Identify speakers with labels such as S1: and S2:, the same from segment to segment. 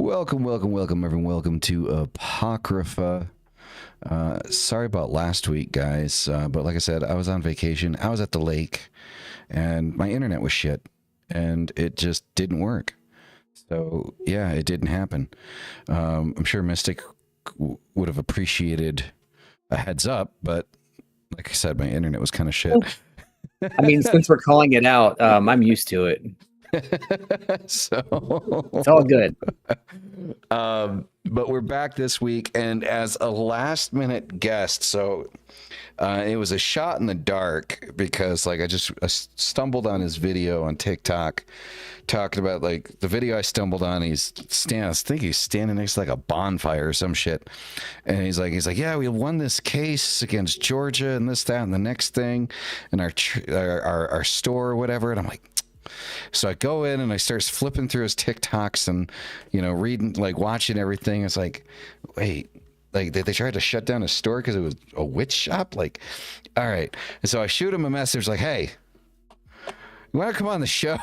S1: Welcome, everyone. Welcome to Apocrypha. Sorry about last week, guys, but like I said, I was on vacation. I was at the lake, and my internet was shit, and it just didn't work. So, yeah, it didn't happen. I'm sure Mystic would have appreciated a heads up, but like I said, my internet was kind of shit.
S2: I mean, since we're calling it out, I'm used to it.
S1: So
S2: it's all good.
S1: But we're back this week, and as a last minute guest, so it was a shot in the dark because I stumbled on his video on TikTok talking about the video I stumbled on. I think he's standing next to a bonfire or some shit, and he's like, yeah, we won this case against Georgia and this, that, and the next thing, and our store or whatever, and I'm like. So I go in and I start flipping through his TikToks and, reading, watching everything. It's like, wait, they tried to shut down his store because it was a witch shop? All right. And so I shoot him a message like, hey, you want to come on the show?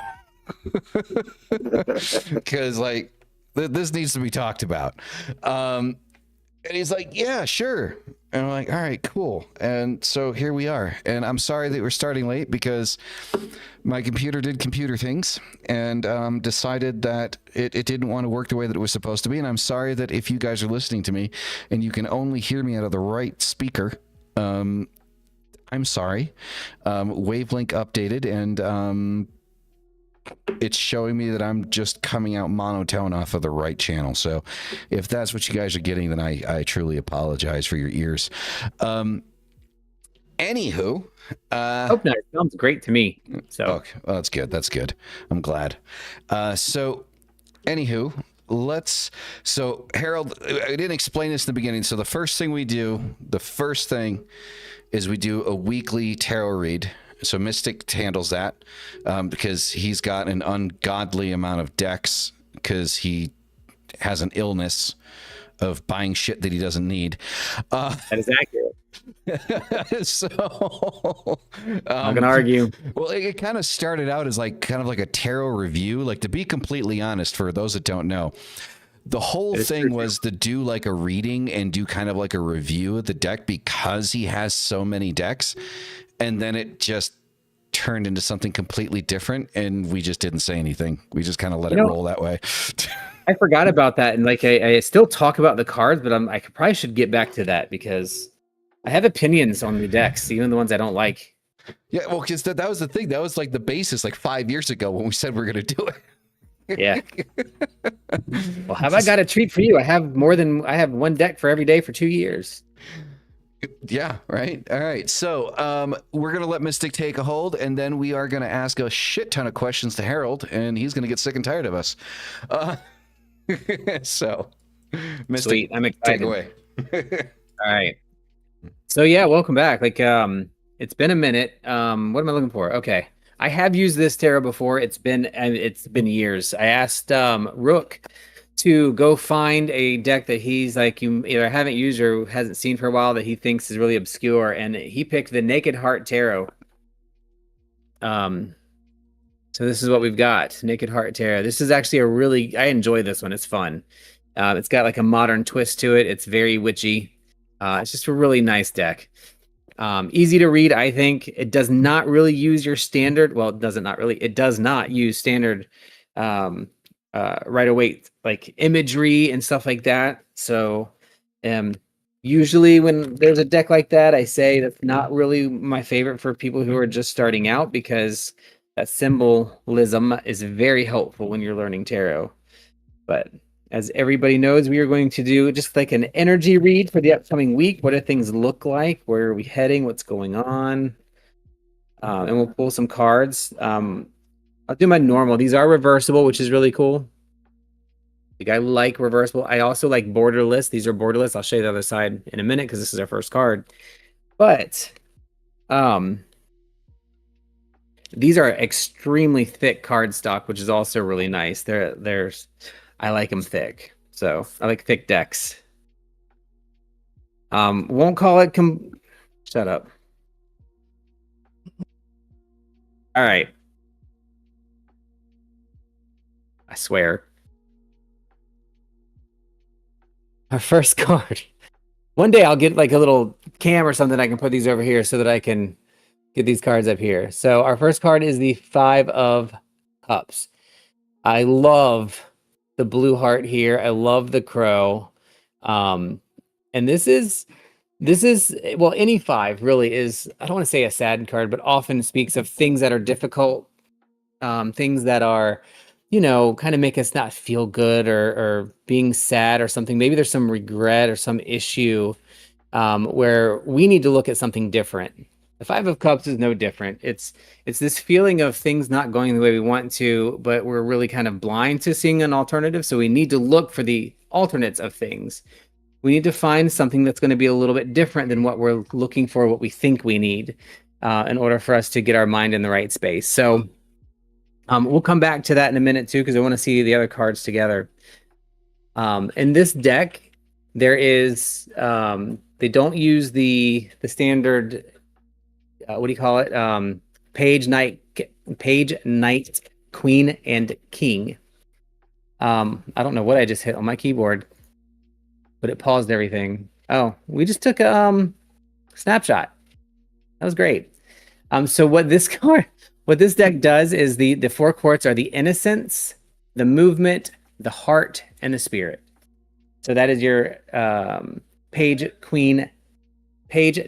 S1: Because, this needs to be talked about. And he's like, yeah, sure. And I'm like, all right, cool. And so here we are. And I'm sorry that we're starting late because my computer did computer things and decided that it didn't want to work the way that it was supposed to be. And I'm sorry that if you guys are listening to me and you can only hear me out of the right speaker, I'm sorry. Wavelength updated, and it's showing me that I'm just coming out monotone off of the right channel. So if that's what you guys are getting, then I truly apologize for your ears. Anywho,
S2: hope not. It sounds great to me. So
S1: okay. Well, that's good. I'm glad. So anywho, so Harold, I didn't explain this in the beginning. So the first thing is we do a weekly tarot read. So Mystic handles that because he's got an ungodly amount of decks because he has an illness of buying shit that he doesn't need.
S2: That is accurate.
S1: So
S2: I'm gonna argue.
S1: Well, it kind of started out as kind of like a tarot review. To be completely honest, for those that don't know, the whole thing was to do a reading and do kind of a review of the deck because he has so many decks. And then it just turned into something completely different, and we just didn't say anything. We just kind of let it roll that way.
S2: I forgot about that, and I still talk about the cards, but I probably should get back to that because I have opinions on the decks, even the ones I don't like.
S1: Yeah, well, because that was the thing. That was the basis 5 years ago when we said we're going to do it.
S2: Yeah. Well, have I got a treat for you? I have one deck for every day for 2 years.
S1: Yeah, right. All right. So we're going to let Mystic take a hold, and then we are going to ask a shit ton of questions to Harold, and he's going to get sick and tired of us. So, Mystic,
S2: sweet. I'm excited.
S1: Take away.
S2: All right. So, yeah, welcome back. It's been a minute. What am I looking for? Okay. I have used this tarot before. It's been years. I asked Rook to go find a deck that he's you either haven't used or hasn't seen for a while that he thinks is really obscure, and he picked the Naked Heart Tarot. So this is what we've got, Naked Heart Tarot. This is actually I enjoy this one. It's fun. It's got a modern twist to it. It's very witchy. It's just a really nice deck. Easy to read, I think. It does not really use your standard. Well, it does not use standard right away imagery and stuff like that. So usually when there's a deck like that, I say that's not really my favorite for people who are just starting out, because that symbolism is very helpful when you're learning tarot. But as everybody knows, we are going to do just an energy read for the upcoming week. What do things look like? Where are we heading? What's going on? And we'll pull some cards. I'll do my normal. These are reversible, which is really cool. I like reversible. I also like borderless. These are borderless. I'll show you the other side in a minute because this is our first card. But these are extremely thick cardstock, which is also really nice. I like them thick. So I like thick decks. Won't call it shut up. All right. I swear. Our first card. One day I'll get like a little cam or something. I can put these over here so that I can get these cards up here. So our first card is the Five of Cups. I love the blue heart here. I love the crow. And this is well, any five really is, I don't want to say a sad card, but often speaks of things that are difficult, things that are, kind of make us not feel good, or being sad or something. Maybe there's some regret or some issue where we need to look at something different. The Five of Cups is no different. It's this feeling of things not going the way we want to, but we're really kind of blind to seeing an alternative. So we need to look for the alternates of things. We need to find something that's going to be a little bit different than what we're looking for, what we think we need, in order for us to get our mind in the right space. So we'll come back to that in a minute too, because I want to see the other cards together. In this deck, there is they don't use the standard what do you call it? Page, Knight, Queen, and King. I don't know what I just hit on my keyboard, but it paused everything. Oh, we just took a snapshot. That was great. So what this deck does is the four courts are the innocence, the movement, the heart, and the spirit. So that is your page,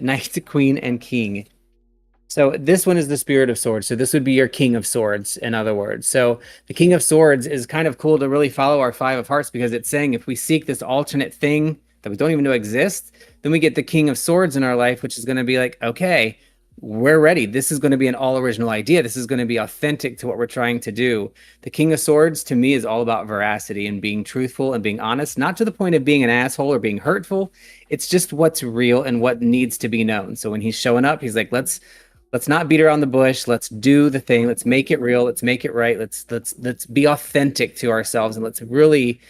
S2: Knight, Queen, and King. So this one is the Spirit of Swords. So this would be your King of Swords, in other words. So the King of Swords is kind of cool to really follow our Five of Hearts, because it's saying if we seek this alternate thing that we don't even know exists, then we get the King of Swords in our life, which is going to be like, okay, we're ready. This is going to be an all original idea. This is going to be authentic to what we're trying to do. The King of Swords to me is all about veracity and being truthful and being honest, not to the point of being an asshole or being hurtful. It's just what's real and what needs to be known. So when he's showing up, he's like, let's not beat around the bush. Let's do the thing. Let's make it real. Let's make it right. Let's be authentic to ourselves, and let's really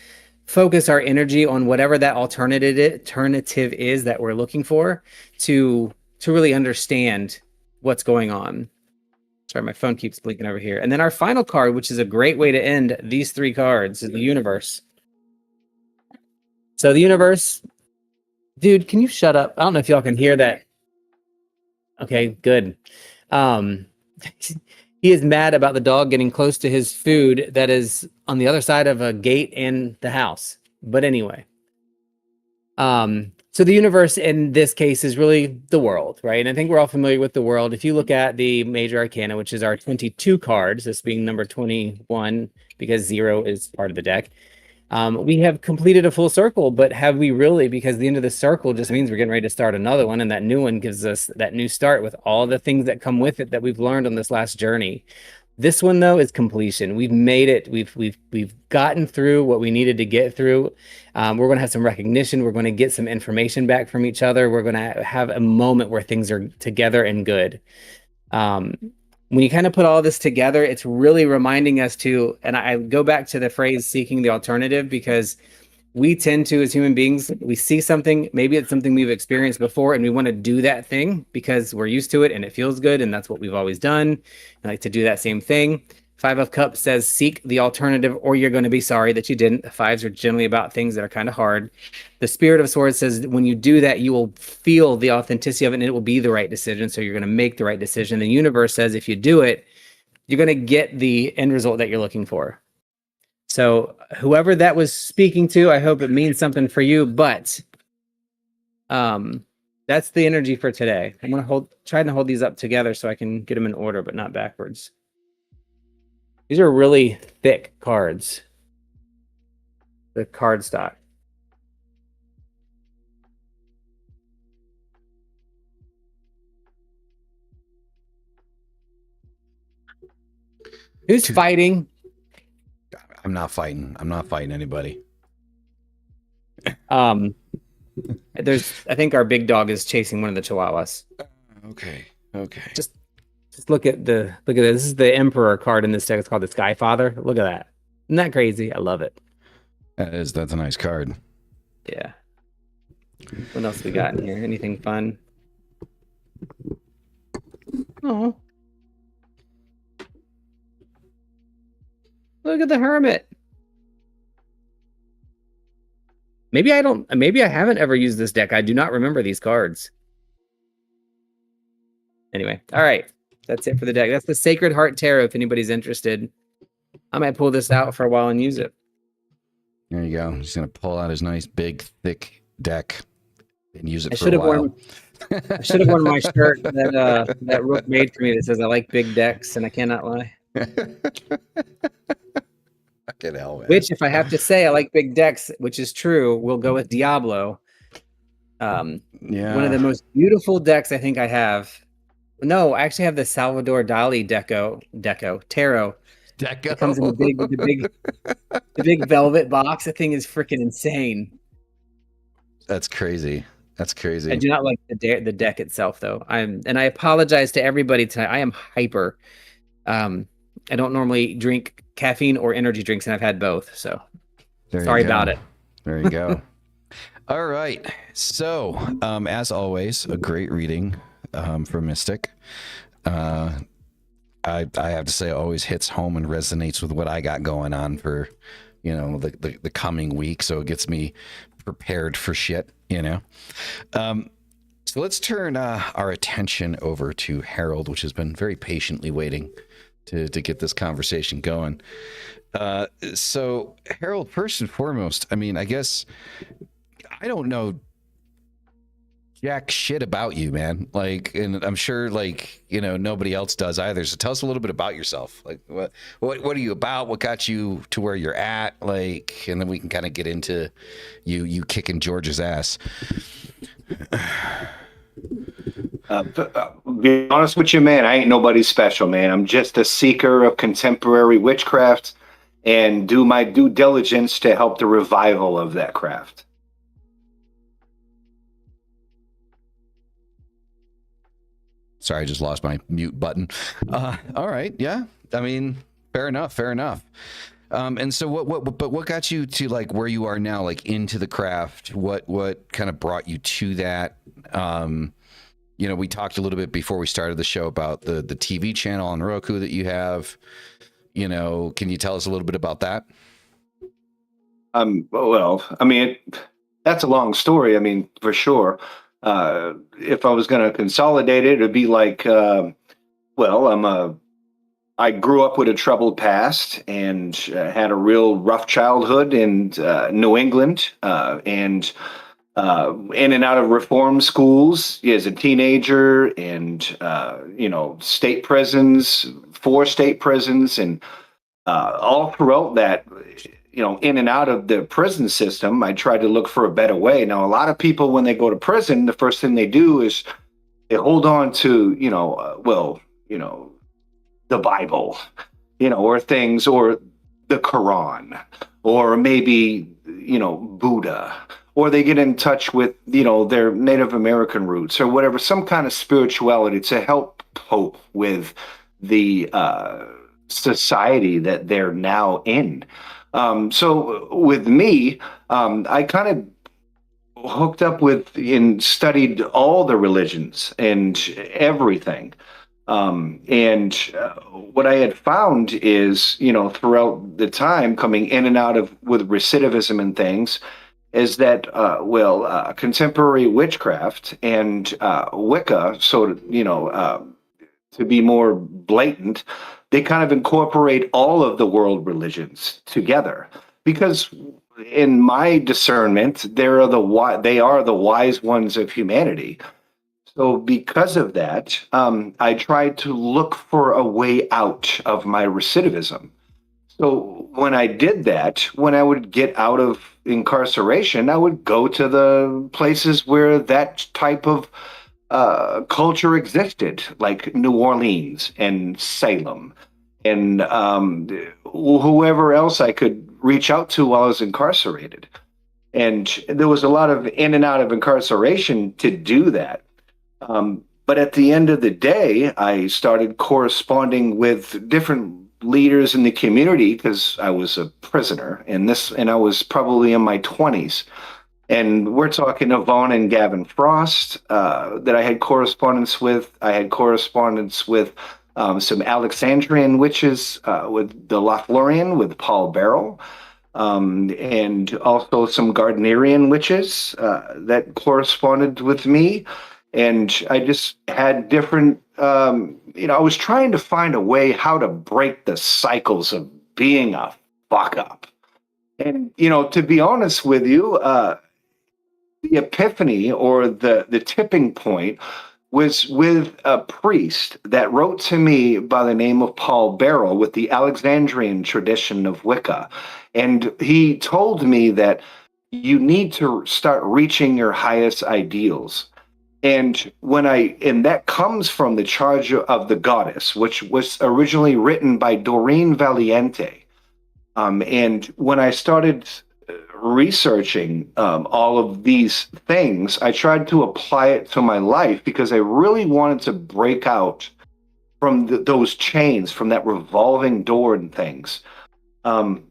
S2: focus our energy on whatever that alternative is that we're looking for, to really understand what's going on. Sorry, my phone keeps blinking over here. And then our final card, which is a great way to end these three cards, is the Universe. So the Universe, dude, can you shut up? I don't know if y'all can hear that. Okay, good. He is mad about the dog getting close to his food that is on the other side of a gate in the house. But anyway, so the Universe in this case is really the world, right? And I think we're all familiar with the world. If you look at the Major Arcana, which is our 22 cards, this being number 21, because 0 is part of the deck, we have completed a full circle, but have we really? Because the end of the circle just means we're getting ready to start another one, and that new one gives us that new start with all the things that come with it that we've learned on this last journey. This one, though, is completion. We've made it. We've gotten through what we needed to get through. We're going to have some recognition. We're going to get some information back from each other. We're going to have a moment where things are together and good. When you kind of put all this together, it's really reminding us to, and I go back to the phrase seeking the alternative, because we tend to, as human beings, we see something, maybe it's something we've experienced before, and we want to do that thing because we're used to it and it feels good, and that's what we've always done. I like to do that same thing. Five of Cups says seek the alternative, or you're going to be sorry that you didn't. The fives are generally about things that are kind of hard. The Spirit of Swords says when you do that, you will feel the authenticity of it, and it will be the right decision, so you're going to make the right decision. The Universe says if you do it, you're going to get the end result that you're looking for. So whoever that was speaking to, I hope it means something for you, but that's the energy for today. I'm going to try to hold these up together so I can get them in order, but not backwards. These are really thick cards. The card stock. Who's fighting?
S1: I'm not fighting. I'm not fighting anybody.
S2: I think our big dog is chasing one of the chihuahuas.
S1: Okay.
S2: Just look at this. This is the Emperor card in this deck. It's called the Sky Father. Look at that. Isn't that crazy? I love it.
S1: That's a nice card.
S2: Yeah. What else we got in here? Anything fun? Oh. Look at the Hermit. Maybe I don't. Maybe I haven't ever used this deck. I do not remember these cards. Anyway, all right. That's it for the deck. That's the Sacred Heart Tarot. If anybody's interested, I might pull this out for a while and use it.
S1: There you go. He's gonna pull out his nice, big, thick deck and use it
S2: I
S1: for a while.
S2: I should have worn my shirt that Rook made for me that says I like big decks, and I cannot lie.
S1: Fucking hell, man.
S2: Which, if I have to say I like big decks, which is true, we'll go with Diablo.
S1: Yeah.
S2: One of the most beautiful decks I think I have. No, I actually have the Salvador Dali tarot. It comes in the big velvet box. The thing is freaking insane.
S1: That's crazy. That's crazy.
S2: I do not like the deck itself, though. I apologize to everybody tonight. I am hyper. I don't normally drink caffeine or energy drinks, and I've had both. So sorry about it.
S1: There you go. All right. So, as always, a great reading from Mystic. I have to say, it always hits home and resonates with what I got going on for, the coming week. So it gets me prepared for shit, So let's turn our attention over to Harold, which has been very patiently waiting to get this conversation going. So Harold, first and foremost, I guess I don't know jack shit about you, man. And I'm sure nobody else does either. So tell us a little bit about yourself. What are you about? What got you to where you're at? And then we can kind of get into you kicking George's ass.
S3: Be honest with you, man, I ain't nobody special, man. I'm just a seeker of contemporary witchcraft and do my due diligence to help the revival of that craft.
S1: Sorry, I just lost my mute button. All right, yeah. Fair enough. And so what got you to where you are now, into the craft? What kind of brought you to that? We talked a little bit before we started the show about the TV channel on Roku that you have. Can you tell us a little bit about that?
S3: That's a long story. For sure. If I was going to consolidate it, it'd be I grew up with a troubled past and had a real rough childhood in New England, and in and out of reform schools as a teenager, and state prisons, 4 state prisons, and all throughout that, in and out of the prison system, I tried to look for a better way. Now, a lot of people, when they go to prison, the first thing they do is they hold on to, the Bible, or things, or the Quran, or maybe, Buddha, or they get in touch with, their Native American roots or whatever, some kind of spirituality to help cope with the society that they're now in. So with me, I kind of hooked up with and studied all the religions and everything. And what I had found is, throughout the time coming in and out of with recidivism and things, is that, contemporary witchcraft and Wicca, to be more blatant, they kind of incorporate all of the world religions together, because in my discernment, they are the wise ones of humanity. So because of that, I tried to look for a way out of my recidivism. So when I did that, when I would get out of incarceration, I would go to the places where that type of culture existed, like New Orleans and Salem, and whoever else I could reach out to while I was incarcerated. And there was a lot of in and out of incarceration to do that. But at the end of the day, I started corresponding with different leaders in the community because I was a prisoner, and I was probably in my 20s. And we're talking Yvonne and Gavin Frost that I had correspondence with. I had correspondence with some Alexandrian witches, with the Lothlorien, with Paul Beryl. and also some Gardnerian witches that corresponded with me. And I just had different, I was trying to find a way how to break the cycles of being a fuck up. And, to be honest with you, the epiphany or the tipping point was with a priest that wrote to me by the name of Paul Barrow with the Alexandrian tradition of Wicca. And he told me that you need to start reaching your highest ideals. And and that comes from the charge of the goddess, which was originally written by Doreen Valiente. And when I started researching all of these things, I tried to apply it to my life because I really wanted to break out from those chains, from that revolving door and things. And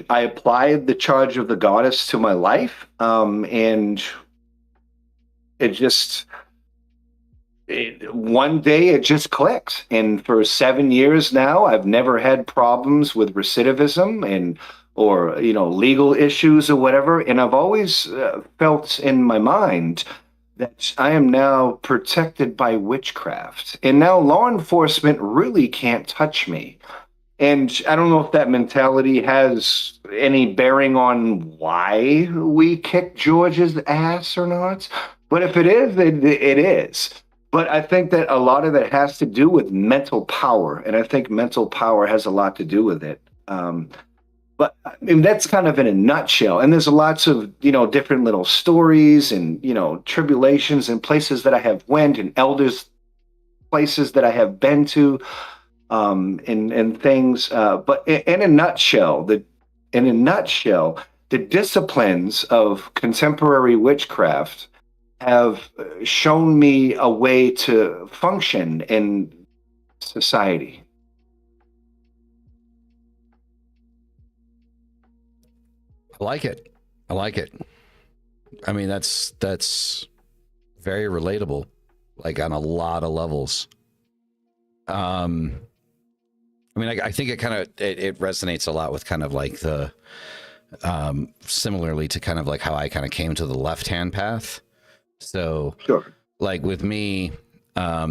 S3: I applied the charge of the goddess to my life, and one day it just clicked. And for 7 years now, I've never had problems with recidivism or legal issues or whatever. And I've always felt in my mind that I am now protected by witchcraft. And now law enforcement really can't touch me. And I don't know if that mentality has any bearing on why we kick George's ass or not. But if it is, it is. But I think that a lot of it has to do with mental power. And I think mental power has a lot to do with it. But I mean, that's kind of in a nutshell. And there's lots of, different little stories and, tribulations and places that I have went and elders, places that I have been to, and things. But in a nutshell, the disciplines of contemporary witchcraft have shown me a way to function in society.
S1: I like it. I mean, that's very relatable, like on a lot of levels. I mean, I think it kind of it resonates a lot with kind of like the similarly to kind of like how I kind of came to the left-hand path. So,
S3: Sure.
S1: Like with me, my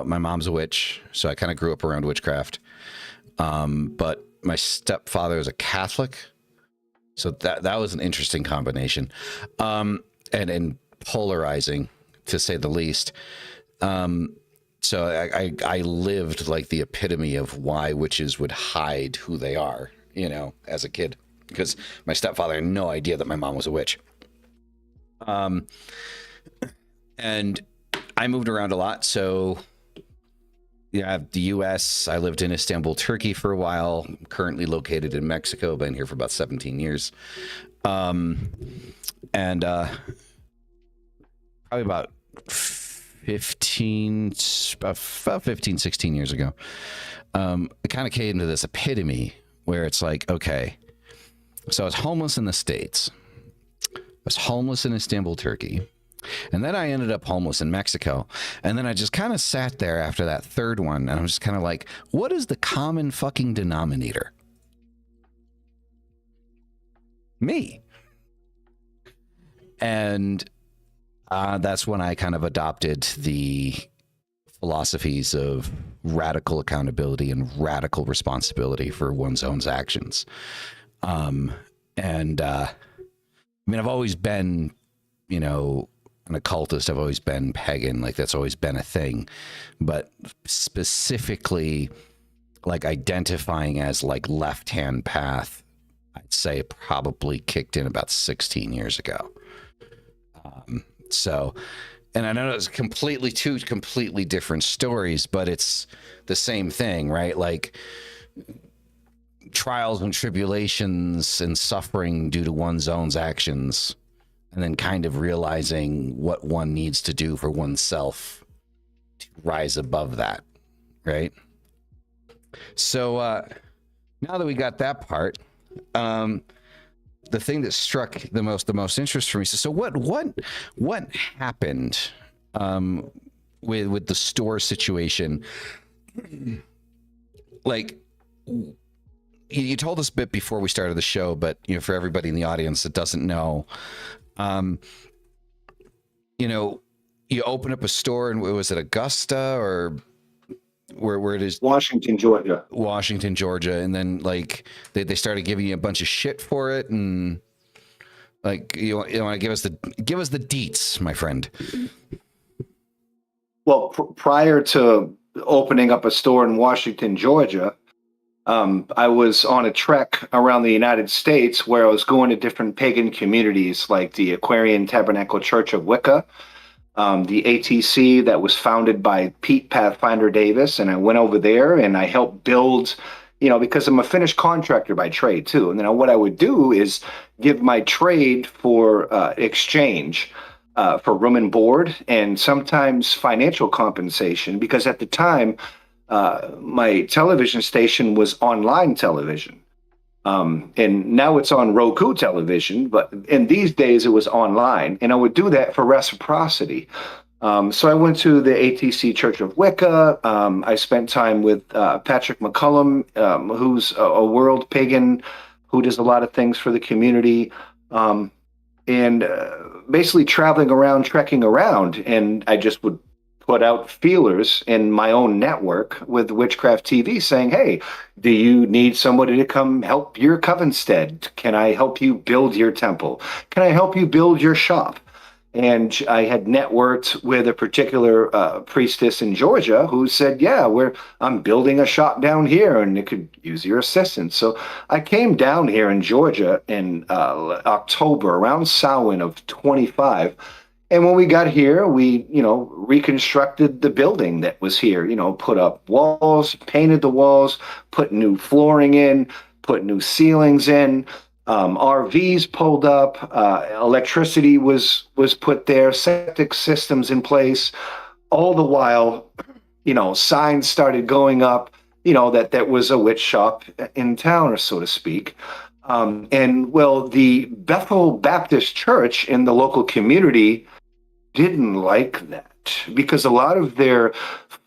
S1: mom's a witch, so I kind of grew up around witchcraft. But my stepfather is a Catholic, so that was an interesting combination, and polarizing, to say the least. So I lived like the epitome of why witches would hide who they are, as a kid, because my stepfather had no idea that my mom was a witch. And I moved around a lot. So yeah, the US, I lived in Istanbul, Turkey for a while, I'm currently located in Mexico, been here for about 17 years. And probably about 16 years ago, I kind of came to this epitome where it's like, okay, so I was homeless in the States. I was homeless in Istanbul, Turkey. And then I ended up homeless in Mexico. And then I just kind of sat there after that third one. And I'm just kind of like, what is the common fucking denominator? Me. And that's when I kind of adopted the philosophies of radical accountability and radical responsibility for one's own actions. I mean, I've always been, an occultist. I've always been pagan. Like that's always been a thing. But specifically, like identifying as like left-hand path, I'd say it probably kicked in about 16 years ago. So, and I know it's two completely different stories, but it's the same thing, right? Like trials and tribulations and suffering due to one's own actions, and then kind of realizing what one needs to do for oneself to rise above that, right? So now that we got that part, the thing that struck the most interest for me. So what happened with the store situation? Like, you told us a bit before we started the show, but for everybody in the audience that doesn't know, um, you open up a store, and was it Augusta or where it is?
S3: Washington, Georgia.
S1: Washington, Georgia, and then like they started giving you a bunch of shit for it, and like you want to give us the deets, my friend.
S3: Well, prior to opening up a store in Washington, Georgia, I was on a trek around the United States where I was going to different pagan communities like the Aquarian Tabernacle Church of Wicca, the ATC that was founded by Pete Pathfinder Davis. And I went over there and I helped build, because I'm a Finnish contractor by trade too. And then what I would do is give my trade for exchange. For room and board, and sometimes financial compensation, because at the time, my television station was online television. And now it's on Roku television, but in these days it was online, and I would do that for reciprocity. So I went to the ATC Church of Wicca. I spent time with Patrick McCullum, who's a world pagan who does a lot of things for the community. And basically traveling around, trekking around, and I just would put out feelers in my own network with Witchcraft TV saying, hey, do you need somebody to come help your covenstead? Can I help you build your temple? Can I help you build your shop? And I had networked with a particular priestess in Georgia who said, yeah, I'm building a shop down here and it could use your assistance. So I came down here in Georgia in October, around Samhain of 25. And when we got here, we, reconstructed the building that was here, put up walls, painted the walls, put new flooring in, put new ceilings in. RVs pulled up, electricity was put there, septic systems in place. All the while, signs started going up, that there was a witch shop in town, or so to speak. The Bethel Baptist Church in the local community didn't like that, because a lot of their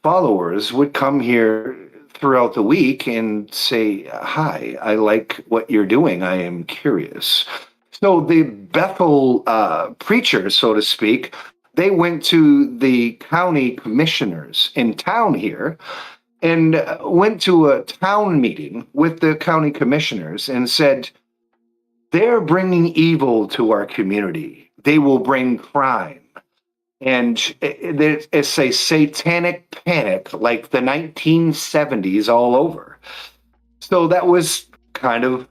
S3: followers would come here throughout the week and say, hi, I like what you're doing. I am curious. So the Bethel preachers, so to speak, they went to the county commissioners in town here and went to a town meeting with the county commissioners and said, they're bringing evil to our community. They will bring crime. And it's a satanic panic like the 1970s all over. So that was kind of,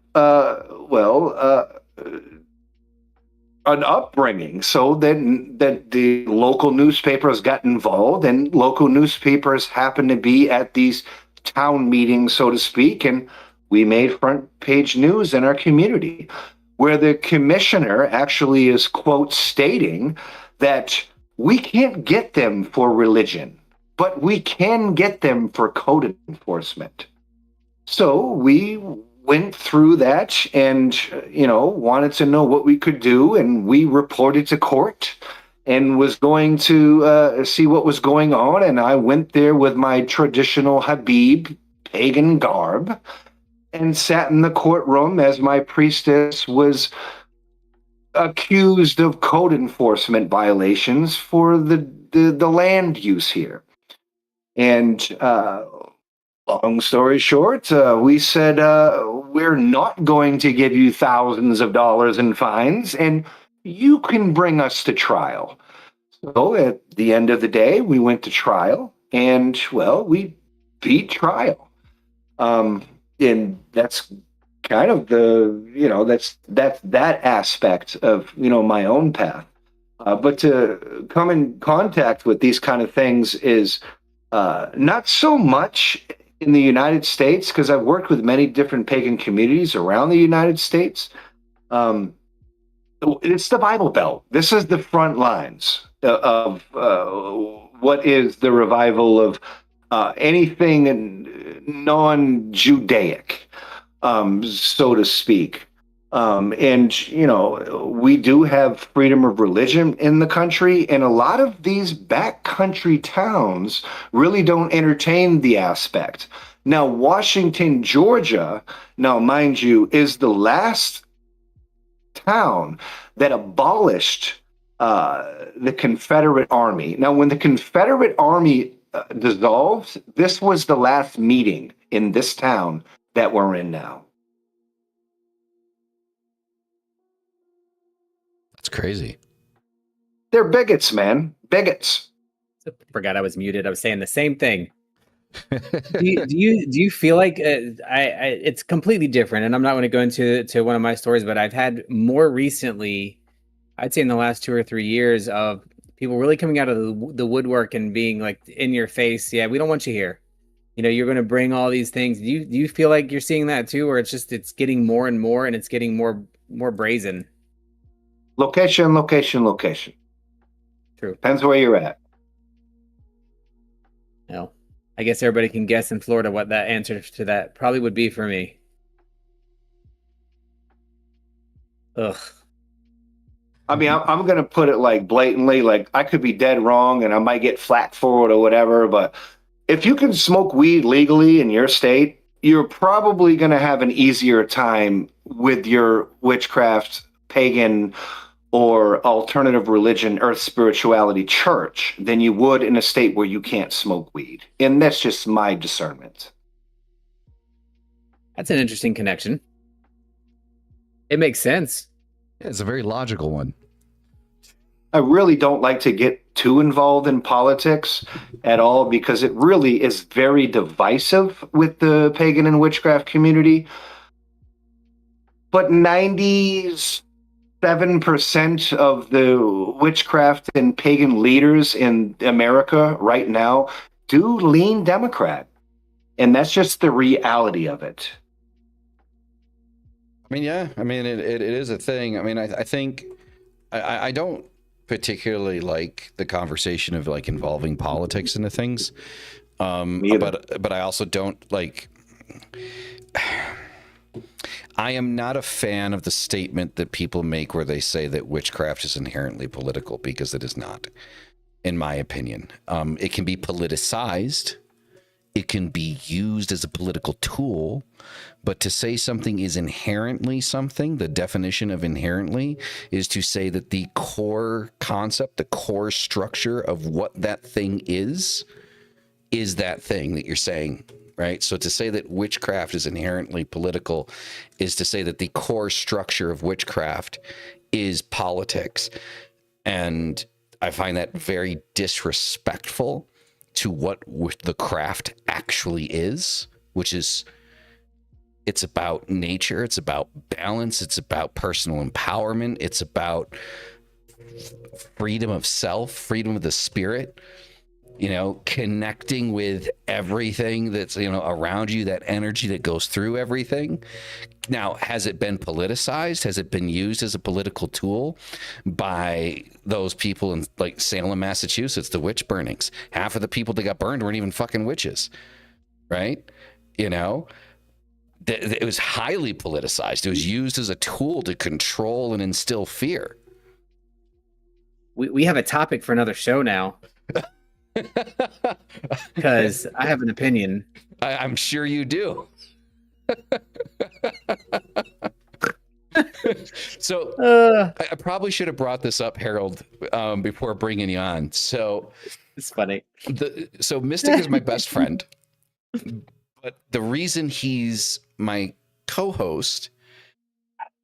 S3: an upbringing. So then that the local newspapers got involved, and local newspapers happened to be at these town meetings, so to speak. And we made front page news in our community where the commissioner actually is, quote, stating that we can't get them for religion, but we can get them for code enforcement. So we went through that and, wanted to know what we could do. And we reported to court and was going to see what was going on. And I went there with my traditional Habib pagan garb and sat in the courtroom as my priestess was accused of code enforcement violations for the land use here. And long story short, we said, we're not going to give you thousands of dollars in fines, and you can bring us to trial. So at the end of the day, we went to trial, and, we beat trial. And that's kind of that's that aspect of my own path, but to come in contact with these kind of things is not so much in the United States, because I've worked with many different pagan communities around the United States. It's the Bible Belt. This is the front lines of what is the revival of anything non-Judaic, so to speak. And, we do have freedom of religion in the country, and a lot of these backcountry towns really don't entertain the aspect. Now, Washington, Georgia, now, mind you, is the last town that abolished the Confederate Army. Now, when the Confederate Army dissolved, this was the last meeting in this town that we're in now.
S1: That's crazy.
S3: They're bigots, man. Bigots.
S2: Forgot I was muted. I was saying the same thing. do you feel like it's completely different? And I'm not going to go into one of my stories, but I've had more recently, I'd say in the last 2 or 3 years, of people really coming out of the woodwork and being like in your face. Yeah, we don't want you here. You're going to bring all these things. Do you feel like you're seeing that too, or it's getting more and more, and it's getting more brazen?
S3: Location, location, location.
S2: True.
S3: Depends where you're at.
S2: No, I guess everybody can guess in Florida what that answer to that probably would be for me. Ugh.
S3: I mean, I'm going to put it like blatantly, like I could be dead wrong and I might get flack for it or whatever, but if you can smoke weed legally in your state, you're probably going to have an easier time with your witchcraft, pagan, or alternative religion, earth spirituality church than you would in a state where you can't smoke weed. And that's just my discernment.
S2: That's an interesting connection. It makes sense.
S1: Yeah, it's a very logical one.
S3: I really don't like to get too involved in politics at all because it really is very divisive with the pagan and witchcraft community. But 97% of the witchcraft and pagan leaders in America right now do lean Democrat. And that's just the reality of it.
S1: I mean, yeah. I mean, it is a thing. I mean, I think I don't particularly like the conversation of like involving politics into things. But I also don't like. I am not a fan of the statement that people make where they say that witchcraft is inherently political, because it is not, in my opinion. It can be politicized. It can be used as a political tool, but to say something is inherently something, the definition of inherently is to say that the core concept, the core structure of what that thing is that thing that you're saying, right? So to say that witchcraft is inherently political is to say that the core structure of witchcraft is politics. And I find that very disrespectful to what the craft actually is, which is, it's about nature, it's about balance, it's about personal empowerment, it's about freedom of self, freedom of the spirit, connecting with everything that's, around you, that energy that goes through everything. Now, has it been politicized? Has it been used as a political tool by those people in like Salem, Massachusetts, the witch burnings? Half of the people that got burned weren't even fucking witches, right? It was highly politicized. It was used as a tool to control and instill fear.
S2: We have a topic for another show now. Because I have an opinion.
S1: I'm sure you do. So I probably should have brought this up, Harold, before bringing you on. So
S2: it's funny.
S1: So Mystic is my best friend, but the reason he's my co-host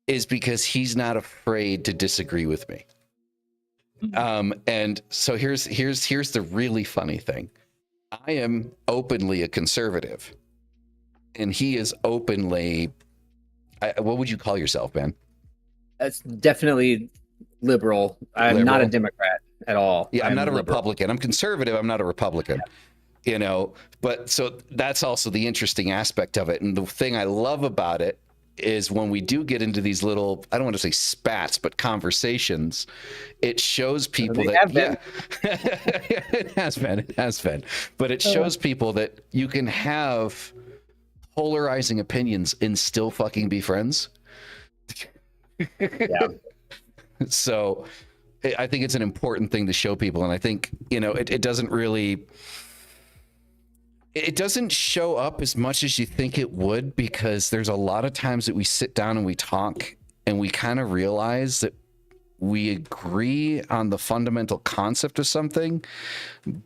S1: is because he's not afraid to disagree with me. And so here's the really funny thing. I am openly a conservative, and he is openly, what would you call yourself, man?
S2: That's definitely liberal. I'm not a Democrat at all.
S1: Yeah, I'm not a Republican. I'm conservative. I'm not a Republican. Yeah. But so that's also the interesting aspect of it. And the thing I love about it is when we do get into these little, I don't want to say spats, but conversations, it shows people that, it has been, but it shows people that you can have polarizing opinions and still fucking be friends.
S2: Yeah.
S1: So I think it's an important thing to show people. And I think, it doesn't really, it doesn't show up as much as you think it would, because there's a lot of times that we sit down and we talk and we kind of realize that we agree on the fundamental concept of something,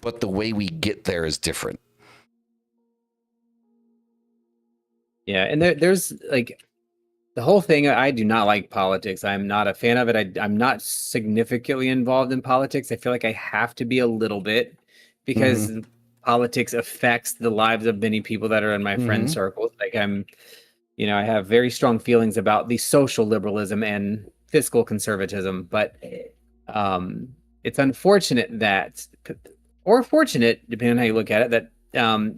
S1: but the way we get there is different.
S2: Yeah, and there's like the whole thing. I do not like politics. I'm not a fan of it. I'm not significantly involved in politics. I feel like I have to be a little bit, because politics affects the lives of many people that are in my friend circles. Like I have very strong feelings about the social liberalism and fiscal conservatism, but it's unfortunate that, or fortunate, depending on how you look at it, that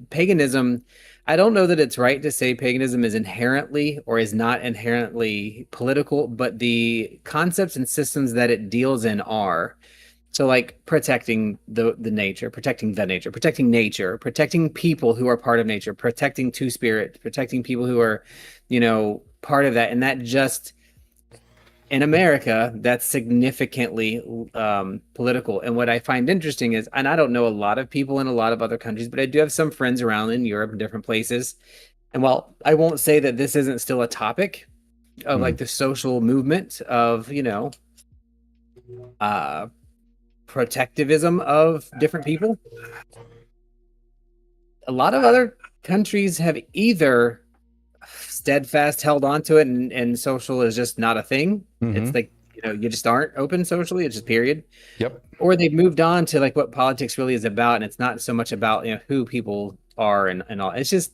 S2: paganism, I don't know that it's right to say paganism is inherently or is not inherently political, but the concepts and systems that it deals in are. So like protecting the nature, protecting nature, protecting people who are part of nature, protecting two-spirit, protecting people who are, part of that. And that just, in America, that's significantly political. And what I find interesting is, and I don't know a lot of people in a lot of other countries, but I do have some friends around in Europe and different places. And while I won't say that this isn't still a topic of like the social movement of, protectivism of different people, a lot of other countries have either steadfast held on to it, and social is just not a thing. It's like, you just aren't open socially. It's just period.
S1: Yep.
S2: Or they've moved on to like what politics really is about, and it's not so much about who people are and all. It's just,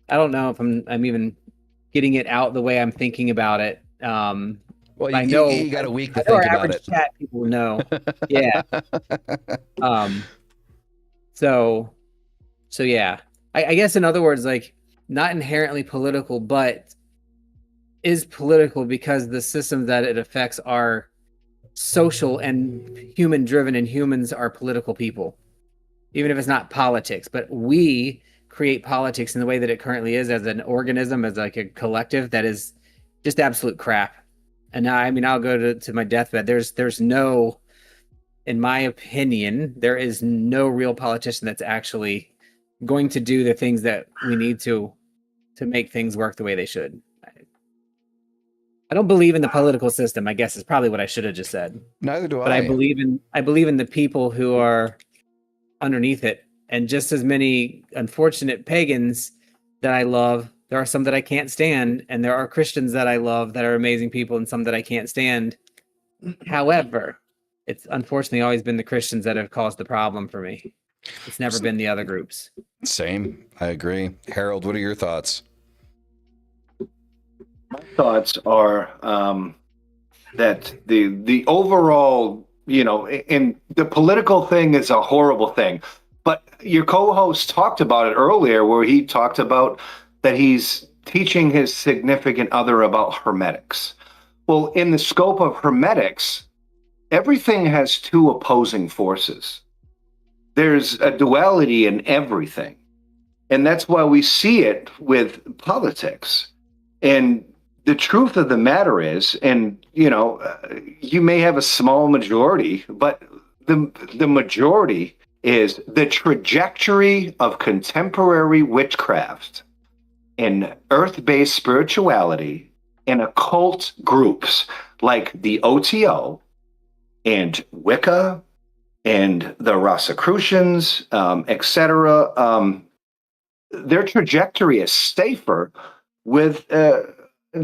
S2: I don't know if I'm even getting it out the way I'm thinking about it.
S1: Well,
S2: I know
S1: you got a week to think about it.
S2: Chat people know. Yeah. So yeah. I guess in other words, like, not inherently political, but is political because the systems that it affects are social and human driven, and humans are political people, even if it's not politics. But we create politics in the way that it currently is, as an organism, as like a collective, that is just absolute crap. And now, I'll go to my deathbed. There's no, in my opinion, there is no real politician that's actually going to do the things that we need to make things work the way they should. I don't believe in the political system, I guess is probably what I should have just said.
S1: Neither do I.
S2: But I believe in the people who are underneath it. And just as many unfortunate pagans that I love, there are some that I can't stand, and there are Christians that I love that are amazing people, and some that I can't stand. However, it's unfortunately always been the Christians that have caused the problem for me. It's never been the other groups.
S1: Same. I agree. Harold, what are your thoughts?
S3: My thoughts are that the overall, and the political thing is a horrible thing. But your co-host talked about it earlier, where he talked about that he's teaching his significant other about hermetics. Well, in the scope of hermetics, everything has two opposing forces. There's a duality in everything. And that's why we see it with politics. And the truth of the matter is, and you may have a small majority, but the majority is the trajectory of contemporary witchcraft and earth-based spirituality and occult groups like the OTO and Wicca and the Rosicrucians, etc. Their trajectory is safer with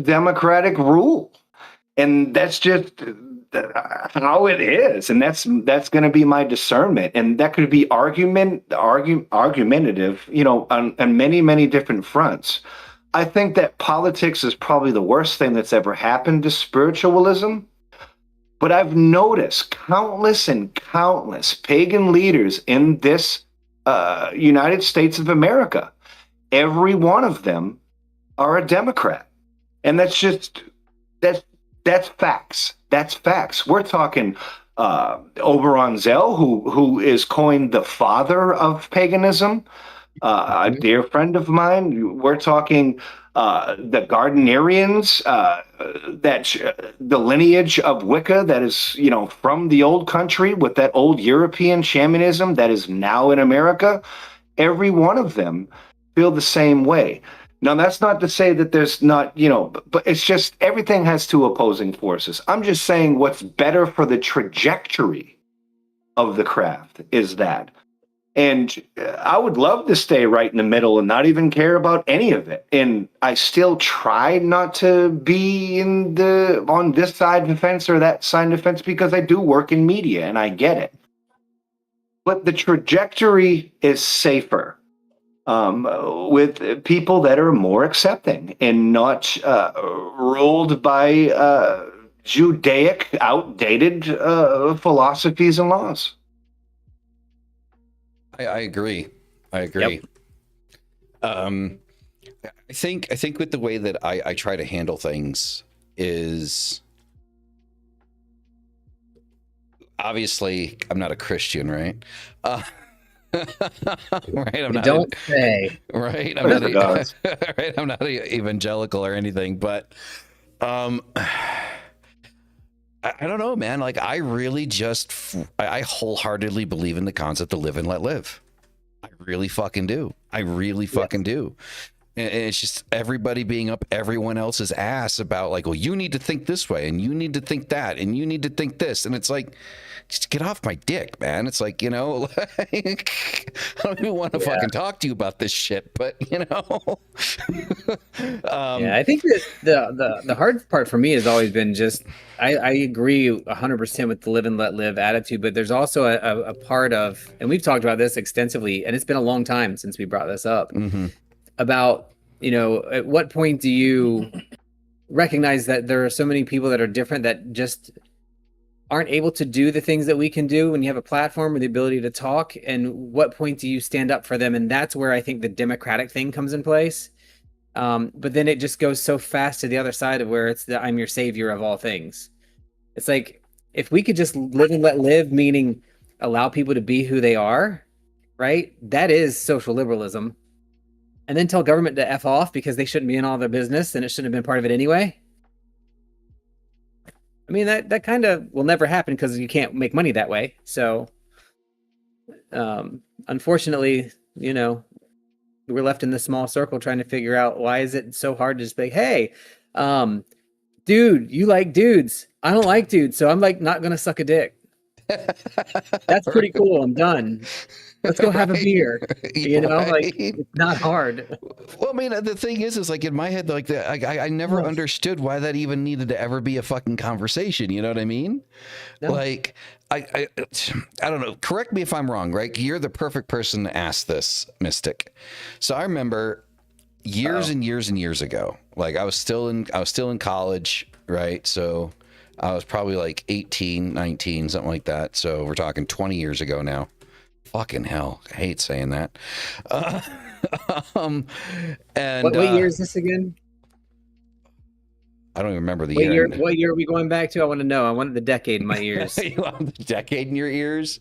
S3: democratic rule, and that's just how it is. And that's going to be my discernment, and that could be argumentative, on many different fronts. I think that politics is probably the worst thing that's ever happened to spiritualism. But I've noticed countless and countless pagan leaders in this United States of America. Every one of them are a Democrat. And that's facts. That's facts. We're talking Oberon Zell, who is coined the father of paganism, a dear friend of mine. We're talking the Gardnerians, the lineage of Wicca that is, you know, from the old country with that old European shamanism that is now in America, every one of them feel the same way. Now, that's not to say that there's not, you know, but it's just everything has two opposing forces. I'm just saying what's better for the trajectory of the craft is that. And I would love to stay right in the middle and not even care about any of it. And I still try not to be on this side of the fence or that side of the fence because I do work in media and I get it. But the trajectory is safer with people that are more accepting and not ruled by Judaic, outdated philosophies and laws.
S1: I agree. I agree. Yep. I think with the way that I try to handle things is, obviously I'm not a Christian, right? Right. I'm not.
S2: Don't say.
S1: Right. I'm not. Right. I'm not evangelical or anything, but I don't know, man. Like, I really I wholeheartedly believe in the concept of live and let live. I really fucking do. I really fucking do. And it's just everybody being up everyone else's ass about, like, well, you need to think this way and you need to think that and you need to think this. And it's like, just get off my dick, man. It's like, you know, like, I don't even want to fucking talk to you about this shit, but, you know.
S2: I think that the hard part for me has always been just, I agree 100% with the live and let live attitude, but there's also a part of, and we've talked about this extensively, and it's been a long time since we brought this up, about, you know, at what point do you recognize that there are so many people that are different that just aren't able to do the things that we can do when you have a platform or the ability to talk, and what point do you stand up for them? And that's where I think the democratic thing comes in place. But then it just goes so fast to the other side of where it's the I'm your savior of all things. It's like, if we could just live and let live, meaning allow people to be who they are, right? That is social liberalism. And then tell government to F off because they shouldn't be in all their business and it shouldn't have been part of it anyway. I mean, that kind of will never happen because you can't make money that way. So, unfortunately, you know, we're left in this small circle trying to figure out why is it so hard to just be, hey, dude, you like dudes. I don't like dudes, so I'm like not gonna suck a dick. That's pretty cool. I'm done. Let's go have a beer. You know, like, it's not hard.
S1: Well, I mean, the thing is like, in my head, like, I never understood why that even needed to ever be a fucking conversation. You know what I mean? No. Like, I don't know. Correct me if I'm wrong, right? You're the perfect person to ask this, Mystic. So I remember years and years and years ago, like, I was still in college, right? So I was probably like 18, 19, something like that. So we're talking 20 years ago now. Fucking hell. I hate saying that. And
S2: what year is this again?
S1: I don't even remember the year.
S2: What year are we going back to? I want to know. I want the decade in my ears.
S1: You want the decade in your ears?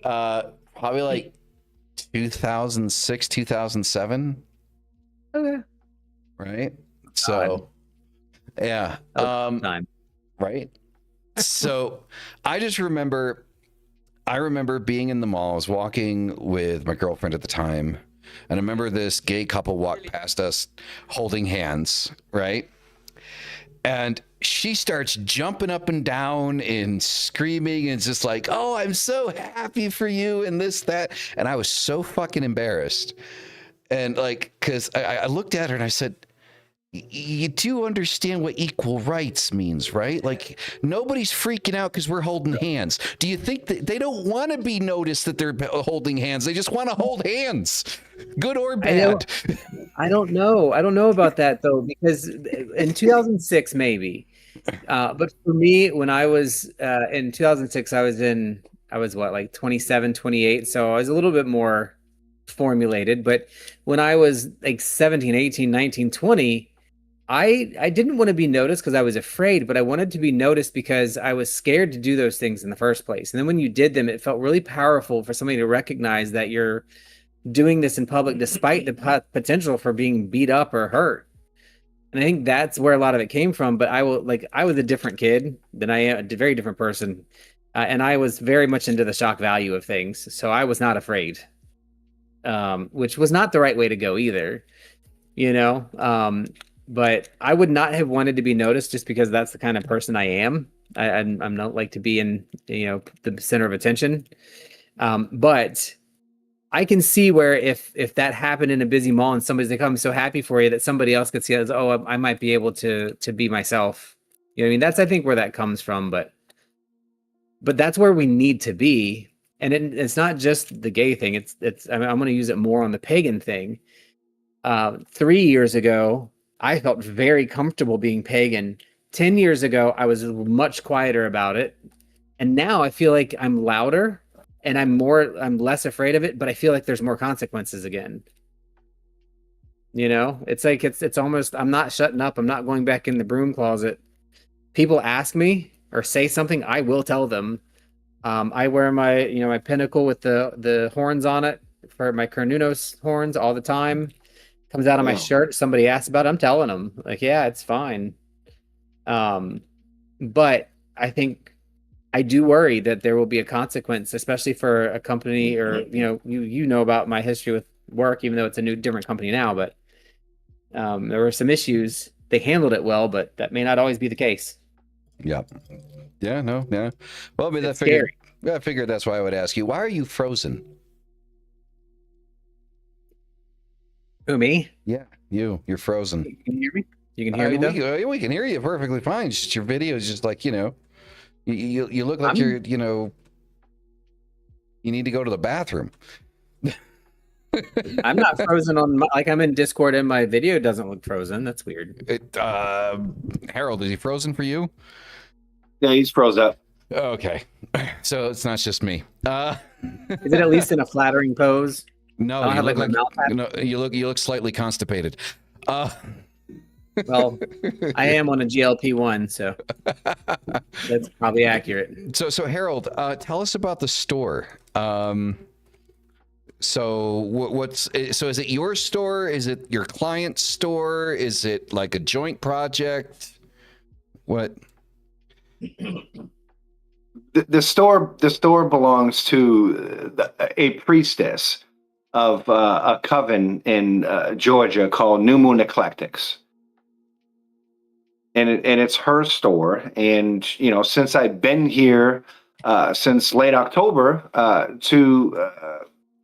S1: Probably like 2006, 2007.
S2: Okay.
S1: Right? So, yeah.
S2: Time.
S1: Right? So I just remember... I remember being in the mall. I was walking with my girlfriend at the time, and I remember this gay couple walked past us holding hands, right? And she starts jumping up and down and screaming and just like, oh, I'm so happy for you and this, that. And I was so fucking embarrassed. And like, because I looked at her and I said, you do understand what equal rights means, right? Like, nobody's freaking out because we're holding hands. Do you think that they don't want to be noticed that they're holding hands? They just want to hold hands, good or bad.
S2: I don't know. I don't know about that though, because in 2006, maybe. But for me, when I was in 2006, I was what, like 27, 28. So I was a little bit more formulated. But when I was like 17, 18, 19, 20, I didn't want to be noticed because I was afraid, but I wanted to be noticed because I was scared to do those things in the first place. And then when you did them, it felt really powerful for somebody to recognize that you're doing this in public despite the potential for being beat up or hurt. And I think that's where a lot of it came from. But I was a different kid than I am, a very different person. And I was very much into the shock value of things. So I was not afraid, which was not the right way to go either, you know? But I would not have wanted to be noticed just because that's the kind of person I am. I'm not like to be in, the center of attention. But I can see where if that happened in a busy mall and somebody's like, "Oh, I'm so happy for you," that somebody else could see it as, "Oh, I might be able to be myself." You know what I mean? That's, I think, where that comes from. But that's where we need to be. And it's not just the gay thing. I mean, I'm going to use it more on the pagan thing. 3 years ago, I felt very comfortable being pagan. 10 years ago, I was much quieter about it. And now I feel like I'm louder and I'm less afraid of it, but I feel like there's more consequences again. It's like, it's almost, I'm not shutting up. I'm not going back in the broom closet. People ask me or say something, I will tell them. I wear my pinnacle with the horns on it for my Carnunos horns all the time. Comes out on my shirt. Somebody asks about it, I'm telling them, like, yeah, it's fine. But I think I do worry that there will be a consequence, especially for a company, or you know about my history with work, even though it's a different company now. But there were some issues. They handled it well, but that may not always be the case.
S1: Yep. Yeah. No. Yeah. Well, I mean,
S2: It's scary.
S1: I figured that's why I would ask you. Why are you frozen?
S2: Who, me?
S1: Yeah, you're frozen.
S2: You can hear me? You can hear me though?
S1: We can hear you perfectly fine. Just your video is just like, you look like you need to go to the bathroom.
S2: I'm not frozen like I'm in Discord and my video doesn't look frozen. That's weird.
S1: Harold, is he frozen for you?
S3: Yeah, he's froze up.
S1: Okay. So it's not just me.
S2: Is it at least in a flattering pose?
S1: No, you look like you look slightly constipated.
S2: Well, I am on a GLP-1, so that's probably accurate.
S1: So Harold, tell us about the store. So is it your store? Is it your client's store? Is it like a joint project? What?
S3: The store belongs to a priestess of a coven in Georgia called New Moon Eclectics. And it's her store. And, since I've been here since late October to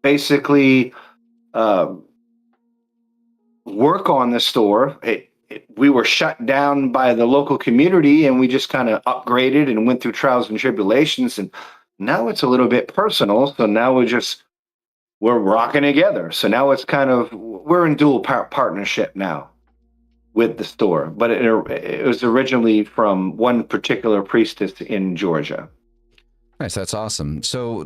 S3: basically work on the store, we were shut down by the local community, and we just kind of upgraded and went through trials and tribulations. And now it's a little bit personal. So now we're rocking together. So now it's we're in dual partnership now with the store, but it was originally from one particular priestess in Georgia.
S1: Nice. That's awesome. So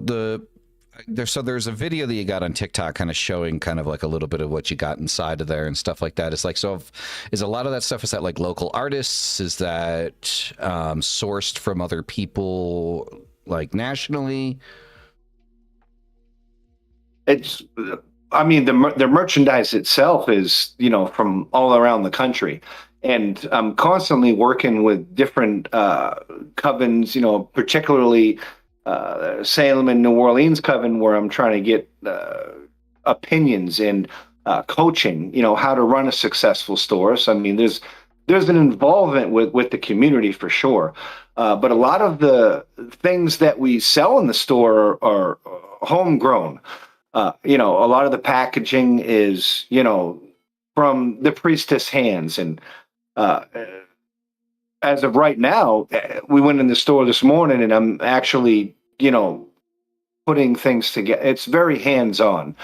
S1: there's a video that you got on TikTok kind of showing kind of like a little bit of what you got inside of there and stuff like that. It's like, is a lot of that stuff, is that like local artists? Is that sourced from other people, like nationally?
S3: The merchandise itself is, from all around the country. And I'm constantly working with different covens, particularly Salem and New Orleans coven, where I'm trying to get opinions and coaching, how to run a successful store. So, I mean, there's an involvement with the community for sure. But a lot of the things that we sell in the store are homegrown. A lot of the packaging is, from the priestess hands. And as of right now, we went in the store this morning, and I'm actually, putting things together. It's very hands-on.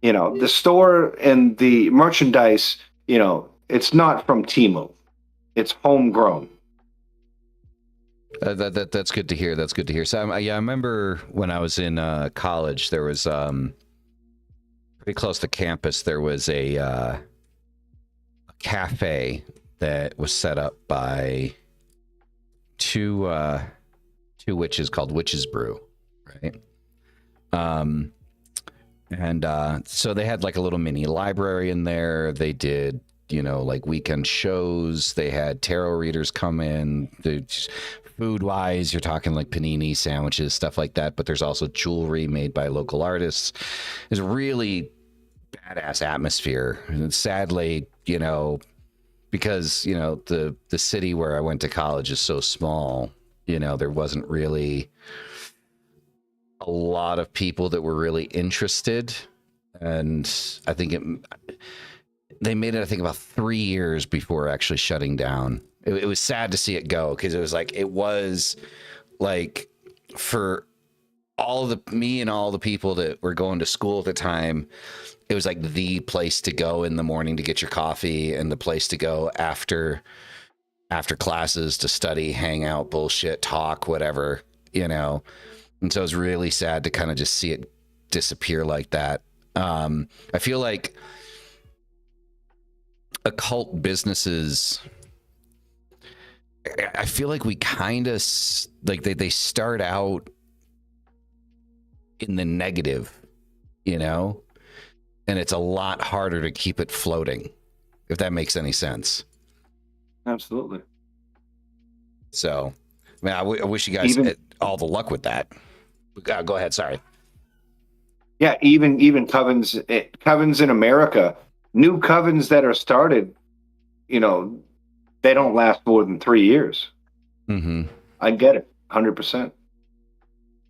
S3: The store and the merchandise, it's not from Temu. It's homegrown.
S1: That's good to hear. That's good to hear. So I remember when I was in college, there was pretty close to campus, there was a cafe that was set up by two witches called Witches Brew, right? And so they had like a little mini library in there. They did like weekend shows. They had tarot readers come in. Food wise, you're talking like panini sandwiches, stuff like that. But there's also jewelry made by local artists. It's a really badass atmosphere. And sadly, because the city where I went to college is so small, there wasn't really a lot of people that were really interested. And I think they made it, I think, about 3 years before actually shutting down. It was sad to see it go, because it was like for me and all the people that were going to school at the time, it was like the place to go in the morning to get your coffee, and the place to go after classes to study, hang out, bullshit, talk, whatever, And so it was really sad to kind of just see it disappear like that. I feel like occult businesses, I feel like we kind of like they start out in the negative, and it's a lot harder to keep it floating, if that makes any sense.
S3: Absolutely.
S1: So, man, I wish you guys all the luck with that. Go ahead. Sorry.
S3: Yeah, even covens in America, new covens that are started, they don't last more than 3 years.
S1: Mm-hmm.
S3: I get it, 100%.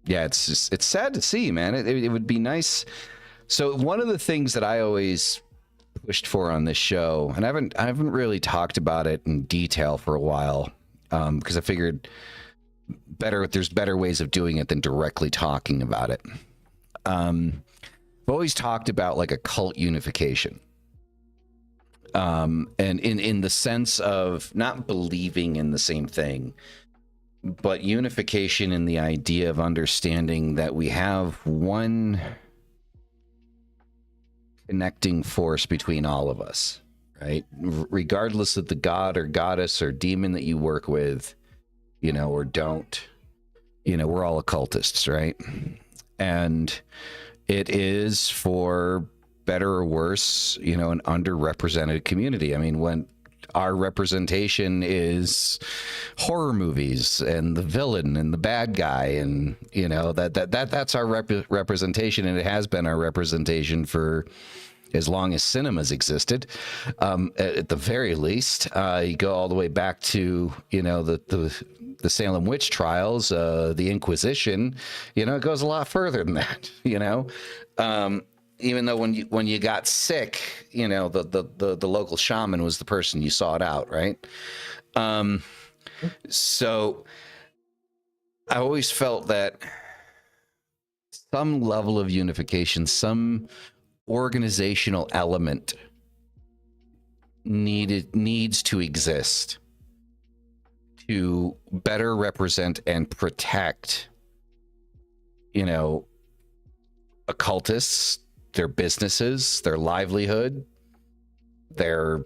S1: Yeah, it's sad to see, man. It would be nice. So one of the things that I always pushed for on this show, and I haven't really talked about it in detail for a while, because I figured there's better ways of doing it than directly talking about it. I've always talked about like a cult unification. And in the sense of not believing in the same thing, but unification in the idea of understanding that we have one connecting force between all of us, right? Regardless of the god or goddess or demon that you work with, or don't, we're all occultists, right? And it is, for better or worse, an underrepresented community. I mean, when our representation is horror movies and the villain and the bad guy, and that's our representation, and it has been our representation for as long as cinema's existed. At the very least, you go all the way back to the Salem witch trials, the Inquisition. It goes a lot further than that. Even though when you got sick, the local shaman was the person you sought out, right? So I always felt that some level of unification, some organizational element needs to exist to better represent and protect, occultists, their businesses, their livelihood, their,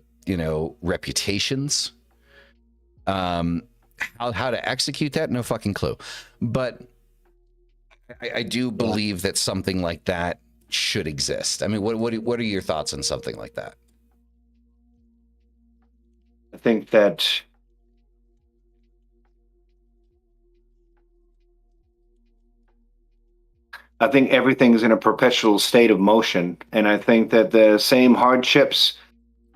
S1: reputations. How to execute that, no fucking clue. But I do believe that something like that should exist. I mean, what are your thoughts on something like that?
S3: I think that everything's in a perpetual state of motion, and I think that the same hardships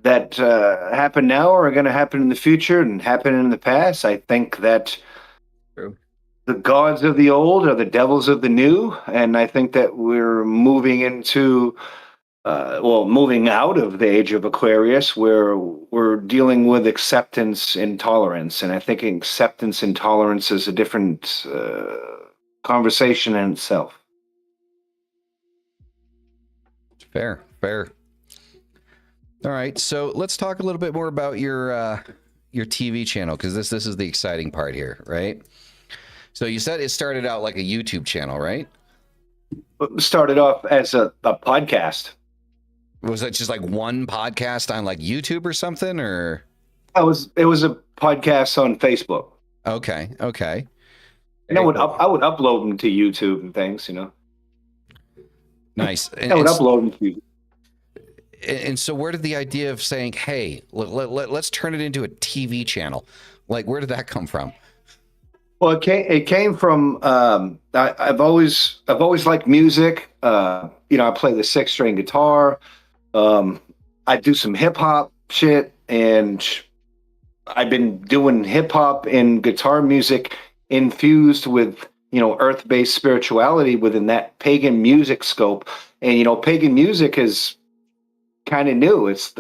S3: that happen now are going to happen in the future and happen in the past. I think that
S2: True.
S3: The gods of the old are the devils of the new, and I think that we're moving into moving out of the age of Aquarius, where we're dealing with acceptance and tolerance. And I think acceptance and tolerance is a different conversation in itself.
S1: Fair. All right, so let's talk a little bit more about your TV channel, because this is the exciting part here, right? So you said it started out like a YouTube channel, right?
S3: It started off as a podcast.
S1: Was it just like one podcast on like YouTube or something, or?
S3: It was a podcast on Facebook.
S1: Okay.
S3: And I would upload them to YouTube and things,
S1: Nice.
S3: I would upload them to YouTube.
S1: and so where did the idea of saying, hey, let's turn it into a TV channel, like, where did that come from?
S3: Well, it came from I've always liked music. I play the 6-string guitar. I do some hip hop shit, and I've been doing hip hop and guitar music infused with earth-based spirituality within that pagan music scope. And pagan music is kind of new. It's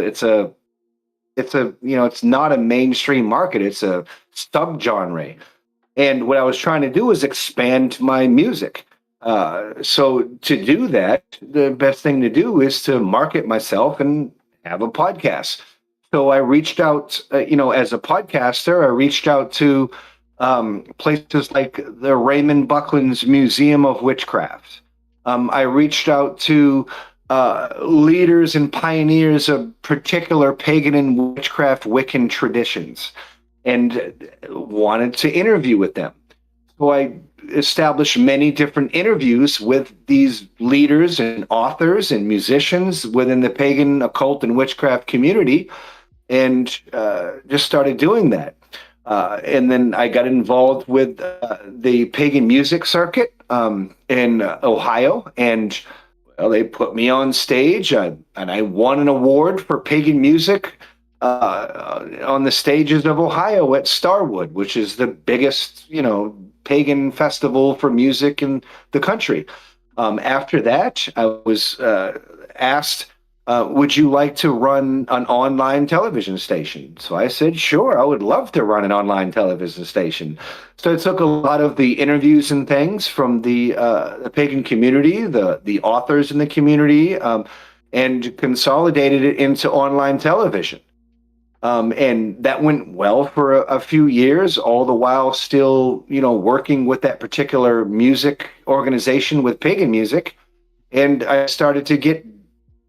S3: not a mainstream market. It's a subgenre. And what I was trying to do is expand my music. So to do that, the best thing to do is to market myself and have a podcast. So I reached out, as a podcaster, I reached out to places like the Raymond Buckland's Museum of Witchcraft. I reached out to leaders and pioneers of particular pagan and witchcraft Wiccan traditions, and wanted to interview with them. So I established many different interviews with these leaders and authors and musicians within the pagan, occult, and witchcraft community, and just started doing that. And then I got involved with the pagan music circuit in Ohio, and they put me on stage, and I won an award for pagan music on the stages of Ohio at Starwood, which is the biggest, pagan festival for music in the country. After that, I was asked, would you like to run an online television station? So I said, sure, I would love to run an online television station. So I took a lot of the interviews and things from the pagan community, the authors in the community, and consolidated it into online television. And that went well for a few years, all the while still, working with that particular music organization with pagan music. And I started to get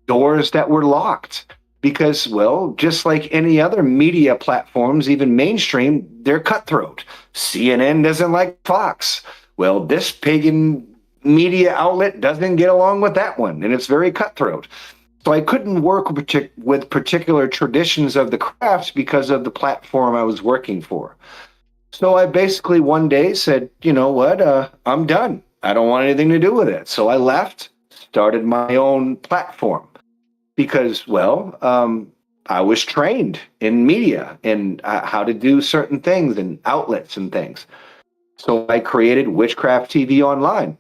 S3: doors that were locked because, well, just like any other media platforms, even mainstream, they're cutthroat. CNN doesn't like Fox. Well, this pagan media outlet doesn't get along with that one, and it's very cutthroat. So I couldn't work with particular traditions of the craft because of the platform I was working for. So I basically one day said, you know what, I'm done. I don't want anything to do with it. So I left, started my own platform because, well, I was trained in media and how to do certain things and outlets and things. So I created Witchcraft TV Online.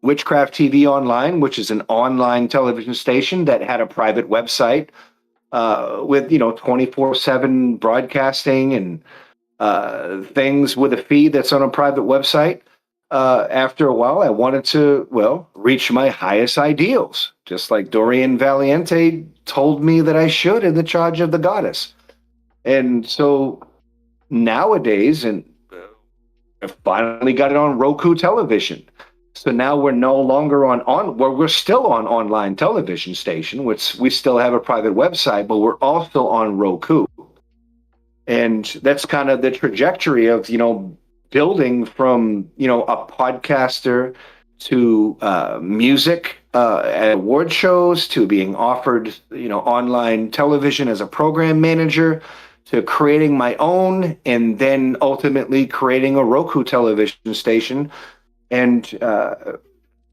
S3: Witchcraft TV Online, which is an online television station that had a private website with 24/7 broadcasting and things with a feed that's on a private website. After a while, I wanted to, reach my highest ideals, just like Dorian Valiente told me that I should in The Charge of the Goddess. And so nowadays, I finally got it on Roku television. So now we're no longer we're still on online television station, which we still have a private website, but we're also on Roku. And that's kind of the trajectory of, building from, a podcaster to music at award shows, to being offered, online television as a program manager, to creating my own, and then ultimately creating a Roku television station. And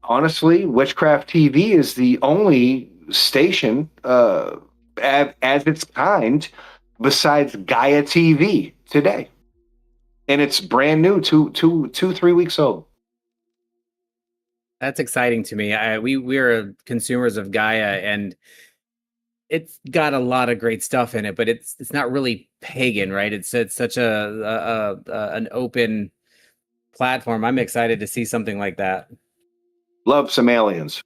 S3: honestly, Witchcraft TV is the only station as its kind besides Gaia TV today. And it's brand new, 3 weeks old.
S2: That's exciting to me. We're consumers of Gaia, and it's got a lot of great stuff in it, but it's not really pagan, right? It's such an open platform. I'm excited to see something like that.
S3: Love some aliens.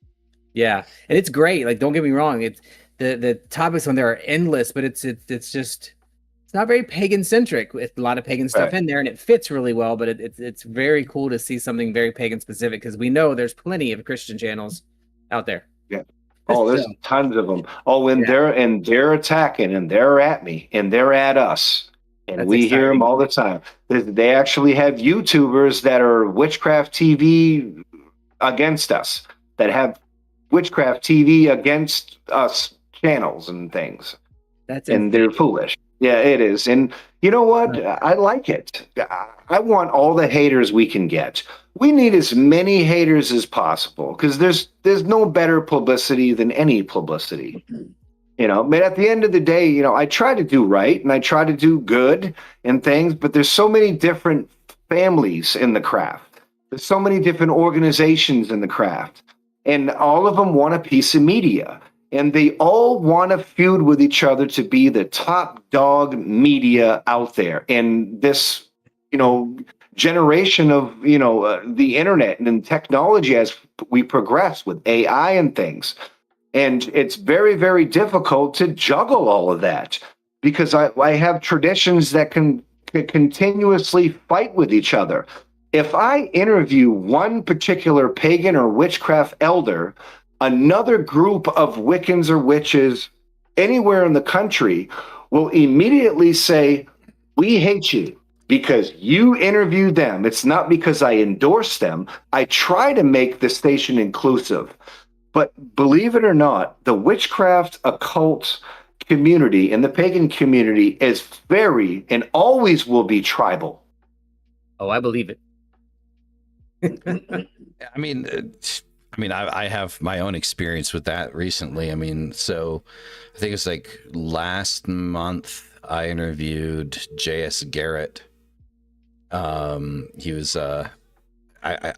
S2: Yeah, and it's great. Like, don't get me wrong. It's the topics on there are endless, but it's not very pagan centric. With a lot of pagan stuff in there, and it fits really well. But it's very cool to see something very pagan specific, because we know there's plenty of Christian channels out there.
S3: Yeah. Oh, there's tons of them. Oh, and they're attacking, and they're at me, and they're at us. And that's we exciting. Hear them all the time. They actually have YouTubers that are Witchcraft TV against us, that have Witchcraft TV against us channels and things.
S2: That's
S3: And they're
S2: insane.
S3: foolish. Yeah, it is. And you know what? I like it. I want all the haters we can get. We need as many haters as possible because there's no better publicity than any publicity. But at the end of the day, I try to do right and I try to do good and things, but there's so many different families in the craft. There's so many different organizations in the craft, and all of them want a piece of media. And they all want to feud with each other to be the top dog media out there. And this, generation of, the internet and technology as we progress with AI and things. And it's very, very difficult to juggle all of that because I have traditions that can continuously fight with each other. If I interview one particular pagan or witchcraft elder, another group of Wiccans or witches anywhere in the country will immediately say, we hate you because you interviewed them. It's not because I endorse them. I try to make the station inclusive. But believe it or not, the witchcraft occult community and the pagan community is very and always will be tribal.
S2: Oh, I believe it.
S1: I have my own experience with that recently. So I think it's like last month I interviewed J.S. Garrett. He was, I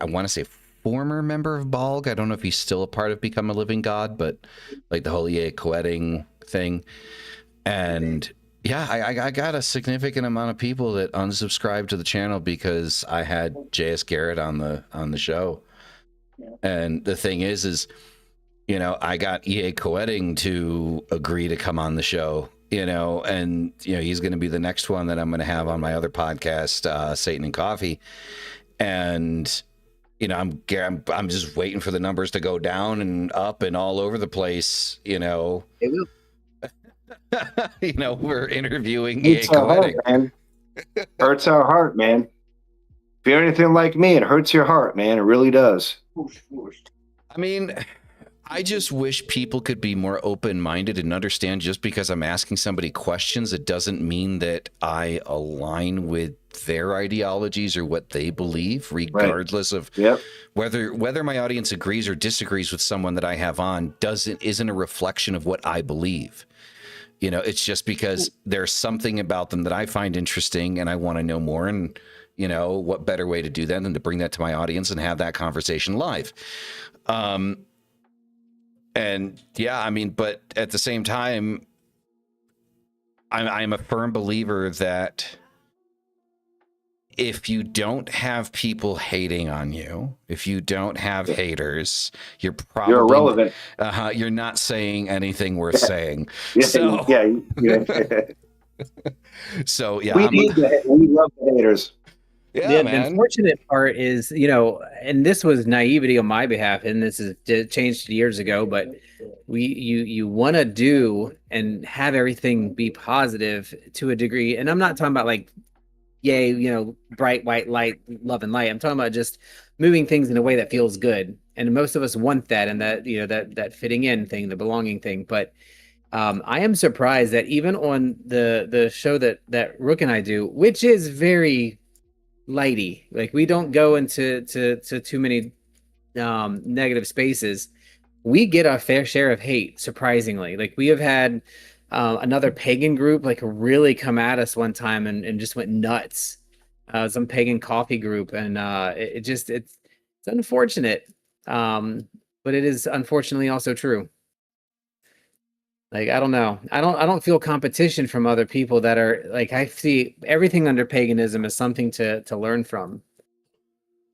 S1: want to say former member of Balg. I don't know if he's still a part of Become a Living God, but like the whole EA co-editing thing. And yeah, I got a significant amount of people that unsubscribed to the channel because I had J.S. Garrett on the show. And the thing is, I got EA co-editing to agree to come on the show, and he's going to be the next one that I'm going to have on my other podcast, Satan and Coffee. And I'm just waiting for the numbers to go down and up and all over the place.
S2: It will.
S1: We're interviewing
S3: Hurts our heart, man. Hurts our heart, man. If you're anything like me, it hurts your heart, man. It really does.
S1: I just wish people could be more open-minded and understand just because I'm asking somebody questions, it doesn't mean that I align with their ideologies or what they believe, regardless of whether my audience agrees or disagrees with someone that I have on isn't a reflection of what I believe. It's just because there's something about them that I find interesting and I want to know more. And, what better way to do that than to bring that to my audience and have that conversation live. And yeah, but at the same time, I'm a firm believer that if you don't have people hating on you, if you don't have haters, you're
S3: irrelevant.
S1: You're not saying anything worth saying.
S3: Yeah,
S1: so yeah,
S3: we love the haters.
S2: Yeah, the unfortunate part is, and this was naivety on my behalf, and this is changed years ago, but you want to do and have everything be positive to a degree. And I'm not talking about like, yay, bright white light, love and light. I'm talking about just moving things in a way that feels good. And most of us want that, and that, that fitting in thing, the belonging thing. But I am surprised that even on the show that Rook and I do, which is very lighty, like we don't go into too many negative spaces, we get our fair share of hate, surprisingly. Like we have had another pagan group like really come at us one time and just went nuts, some pagan coffee group, and it's unfortunate, but it is unfortunately also true. Like, I don't know. I don't feel competition from other people that are like, I see everything under paganism as something to learn from.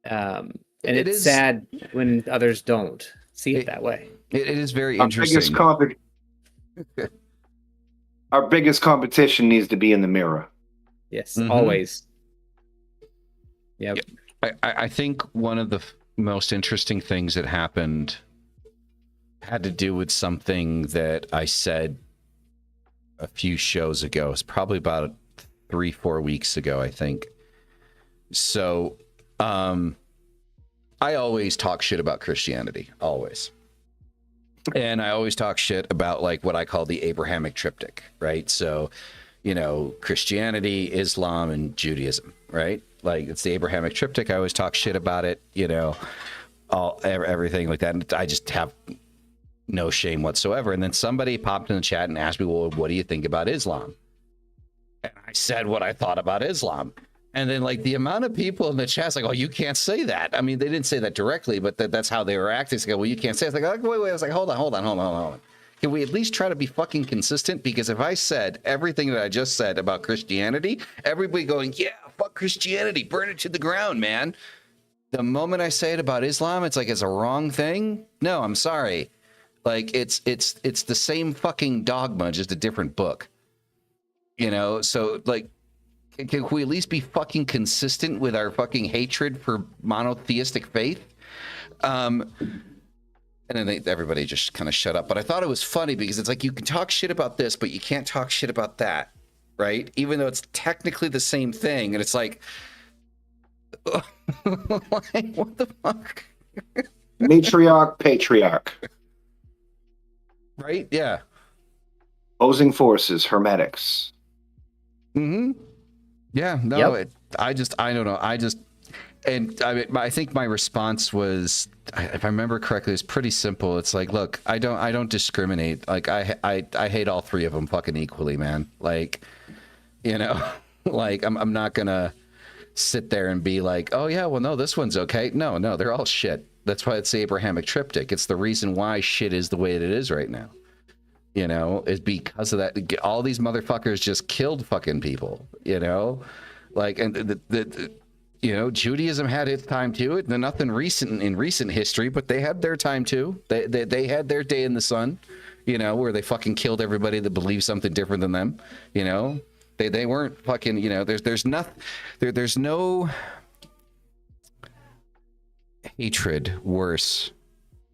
S2: And it's sad when others don't see it that way.
S1: It is very interesting.
S3: Our biggest competition needs to be in the mirror.
S2: Yes, always. Yep.
S1: I think one of the most interesting things that happened had to do with something that I said a few shows ago. It's probably about 3-4 weeks ago, I think. So, I always talk shit about Christianity, always. And I always talk shit about like what I call the Abrahamic triptych, right? So, you know, Christianity, Islam, and Judaism, right? Like it's the Abrahamic triptych. I always talk shit about it, you know, everything like that. And I just have no shame whatsoever. And then somebody popped in the chat and asked me, well, what do you think about Islam? And I said what I thought about Islam. And then like the amount of people in the chat's like, oh, you can't say that. I mean, they didn't say that directly, but that's how they were acting. It's like, well, you can't say it. It's like, wait. I was like, hold on. Can we at least try to be fucking consistent? Because if I said everything that I just said about Christianity, everybody going, yeah, fuck Christianity, burn it to the ground, man. The moment I say it about Islam, it's like it's a wrong thing. No, I'm sorry. Like it's the same fucking dogma, just a different book. You know, so like, can we at least be fucking consistent with our fucking hatred for monotheistic faith? And then everybody just kind of shut up. But I thought it was funny because it's like you can talk shit about this, but you can't talk shit about that, right? Even though it's technically the same thing. And it's like, like what the fuck?
S3: Matriarch, patriarch.
S1: Right? Yeah.
S3: Opposing forces, hermetics.
S1: Mm-hmm. Yeah, no,
S2: Yep.
S1: I don't know. And I think my response was, if I remember correctly, it's pretty simple. It's like, look, I don't discriminate. Like I hate all three of them fucking equally, man. Like, you know, like I'm not gonna sit there and be like, oh yeah, well no, this one's okay. No, they're all shit. That's why it's the Abrahamic triptych. It's the reason why shit is the way it is right now. You know, is because of that. All these motherfuckers just killed fucking people, you know, like, and the you know, Judaism had its time too. Nothing recent in recent history, but they had their time too. They had their day in the sun, you know, where they fucking killed everybody that believed something different than them. You know, they weren't fucking, you know, there's no hatred worse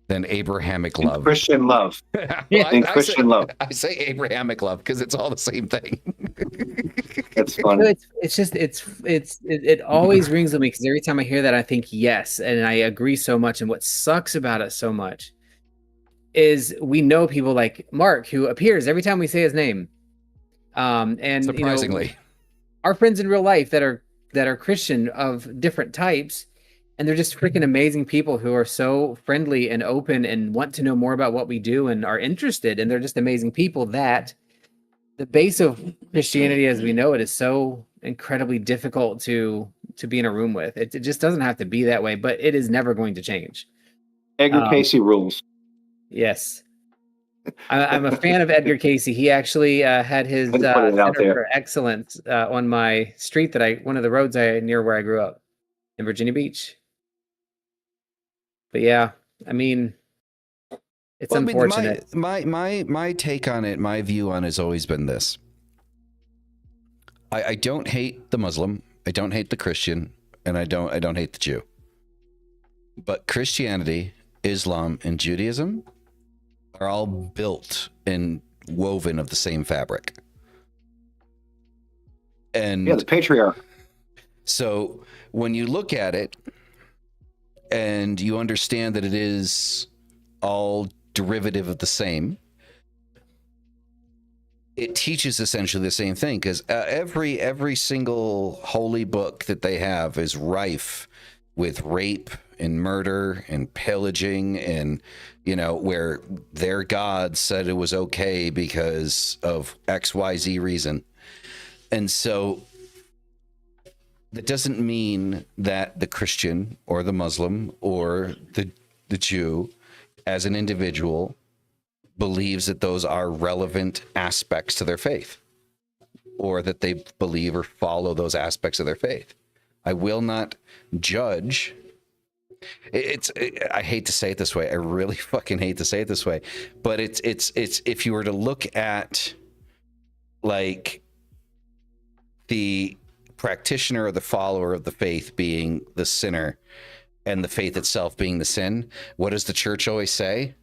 S1: than Abrahamic love.
S3: Christian love.
S1: Well,
S3: Christian love.
S1: I say Abrahamic love because it's all the same thing.
S3: That's fun.
S2: No, it always rings with me because every time I hear that, I think yes, and I agree so much. And what sucks about it so much is we know people like Mark who appears every time we say his name. And
S1: Surprisingly,
S2: you know, our friends in real life that are Christian of different types, and they're just freaking amazing people who are so friendly and open and want to know more about what we do and are interested. And they're just amazing people that the base of Christianity as we know it is so incredibly difficult to be in a room with. It just doesn't have to be that way, but it is never going to change.
S3: Edgar Casey rules.
S2: Yes. I'm a fan of Edgar Casey. He actually had his Center for Excellence on my street one of the roads near where I grew up in Virginia Beach. But yeah, I mean, it's unfortunate.
S1: My take on it, my view on it has always been this. I don't hate the Muslim, I don't hate the Christian, and I don't hate the Jew. But Christianity, Islam, and Judaism are all built and woven of the same fabric. And
S3: yeah, the patriarch.
S1: So when you look at it and you understand that it is all derivative of the same, it teaches essentially the same thing, because every single holy book that they have is rife with rape and murder and pillaging, and you know, where their God said it was okay because of XYZ reason. And so that doesn't mean that the Christian or the Muslim or the Jew as an individual believes that those are relevant aspects to their faith, or that they believe or follow those aspects of their faith. I will not judge. I hate to say it this way. I really fucking hate to say it this way, but it's if you were to look at like the practitioner or the follower of the faith being the sinner and the faith itself being the sin, what does the church always say?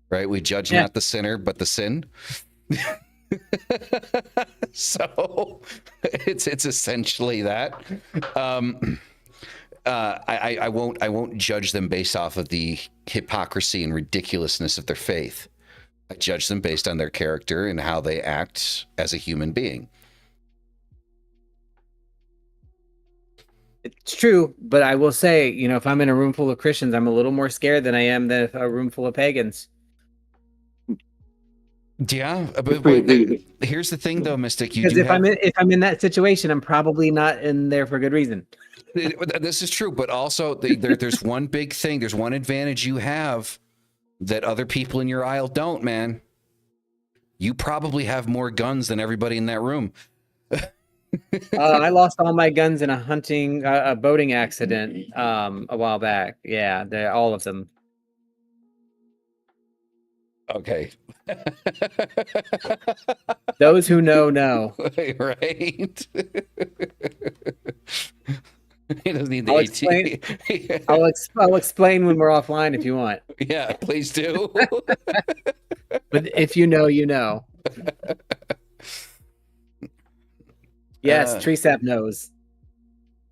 S1: Right? We judge not the sinner, but the sin. So it's essentially that. I won't judge them based off of the hypocrisy and ridiculousness of their faith. I judge them based on their character and how they act as a human being.
S2: It's true, but I will say, you know, if I'm in a room full of Christians, I'm a little more scared than I am than a room full of pagans.
S1: Yeah, but here's the thing, though, Mystic.
S2: Because if I'm in that situation, I'm probably not in there for good reason.
S1: This is true, but also there's one big thing. There's one advantage you have that other people in your aisle don't, man. You probably have more guns than everybody in that room.
S2: I lost all my guns in a boating accident a while back. Yeah, all of them.
S1: Okay.
S2: Those who know.
S1: Right. He doesn't need the
S2: I'll explain when we're offline if you want.
S1: Yeah, please do.
S2: But if you know, you know. Yes, TreeSap knows.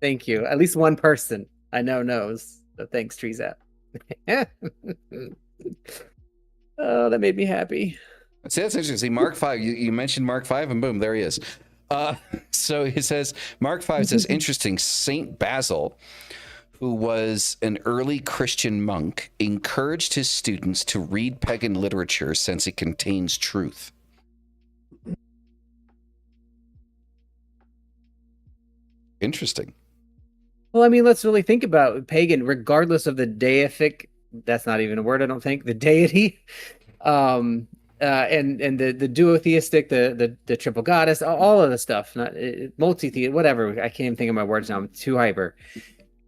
S2: Thank you. At least one person I know knows. So thanks, TreeSap. Oh, that made me happy.
S1: See, that's interesting. See, Mark 5, you mentioned Mark 5, and boom, there he is. So he says, Mark 5 says, interesting, Saint Basil, who was an early Christian monk, encouraged his students to read pagan literature since it contains truth. Interesting.
S2: Well, I mean, let's really think about pagan, regardless of the deific, that's not even a word, I don't think, the deity, and the duotheistic, the triple goddess, all of the stuff, not multi-theist, whatever. I can't even think of my words now. I'm too hyper.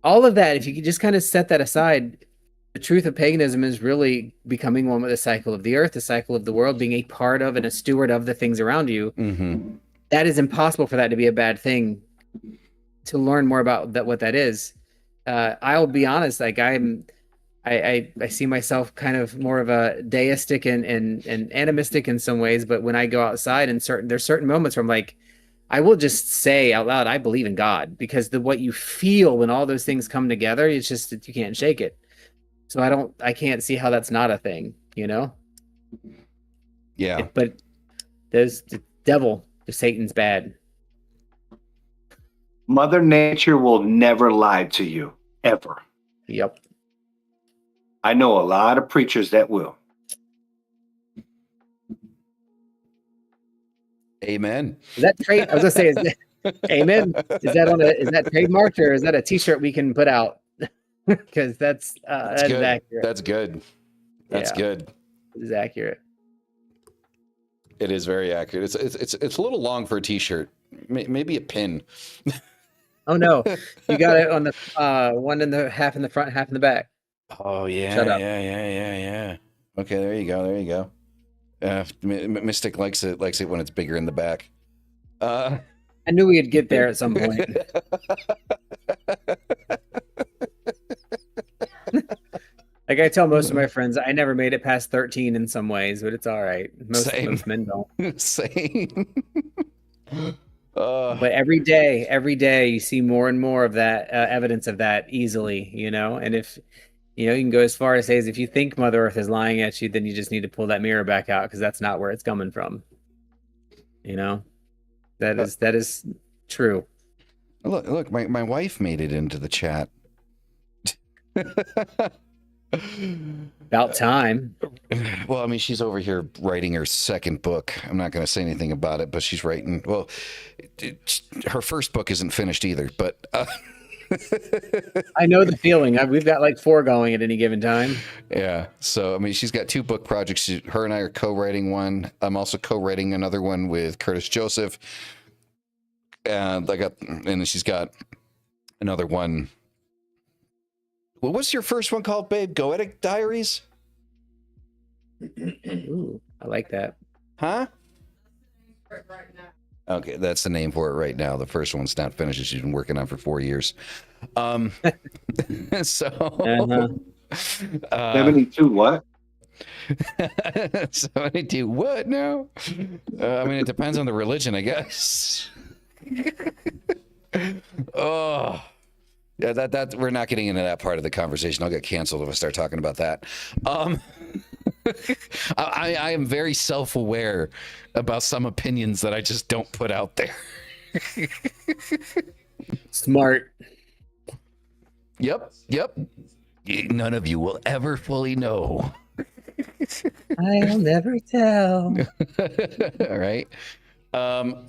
S2: All of that, if you could just kind of set that aside, the truth of paganism is really becoming one with the cycle of the earth, the cycle of the world, being a part of and a steward of the things around you.
S1: Mm-hmm.
S2: That is impossible for that to be a bad thing. To learn more about that, what that is, I'll be honest. Like I see myself kind of more of a deistic and animistic in some ways. But when I go outside and there's certain moments where I'm like, I will just say out loud, I believe in God, because what you feel when all those things come together, it's just that you can't shake it. So I can't see how that's not a thing, you know?
S1: Yeah.
S2: But there's the devil, Satan's bad.
S3: Mother Nature will never lie to you, ever.
S2: Yep.
S3: I know a lot of preachers that will.
S1: Amen.
S2: Is that trade? I was gonna say, amen. Is that trademarked, or is that a T-shirt we can put out? Because that's
S1: good.
S2: Accurate.
S1: That's good. That's good.
S2: It's accurate.
S1: It is very accurate. It's a little long for a T-shirt. Maybe a pin.
S2: Oh no, you got it on the one in the half in the front, half in the back.
S1: Oh yeah,
S2: Shut up.
S1: yeah. Okay, there you go. Mystic likes it when it's bigger in the back.
S2: I knew we'd get there at some point. Like I tell most of my friends, I never made it past 13 in some ways, but it's all right. Most men don't.
S1: Same.
S2: But every day you see more and more of that evidence of that easily, you know. And if you can go as far as say, if you think Mother Earth is lying at you, then you just need to pull that mirror back out, because that's not where it's coming from. You know, that is true.
S1: Look, my wife made it into the chat.
S2: About time.
S1: Well, I mean, she's over here writing her second book. I'm not going to say anything about it, but she's writing. Well, her first book isn't finished either, but
S2: I know the feeling. We've got like 4 going at any given time.
S1: Yeah. So, I mean, she's got 2 book projects. Her and I are co-writing one. I'm also co-writing another one with Curtis Joseph. And then she's got another one. Well, what's your first one called, babe? Goetic Diaries?
S2: Ooh, I like that.
S1: Huh? Okay, that's the name for it right now. The first one's not finished. She's been working on for 4 years. So
S3: 72 what?
S1: 72 what now? I mean, it depends on the religion, I guess. Oh, Yeah, that we're not getting into that part of the conversation. I'll get canceled if I start talking about that. I am very self-aware about some opinions that I just don't put out there.
S2: Smart.
S1: Yep. None of you will ever fully know.
S2: I'll never tell.
S1: All right.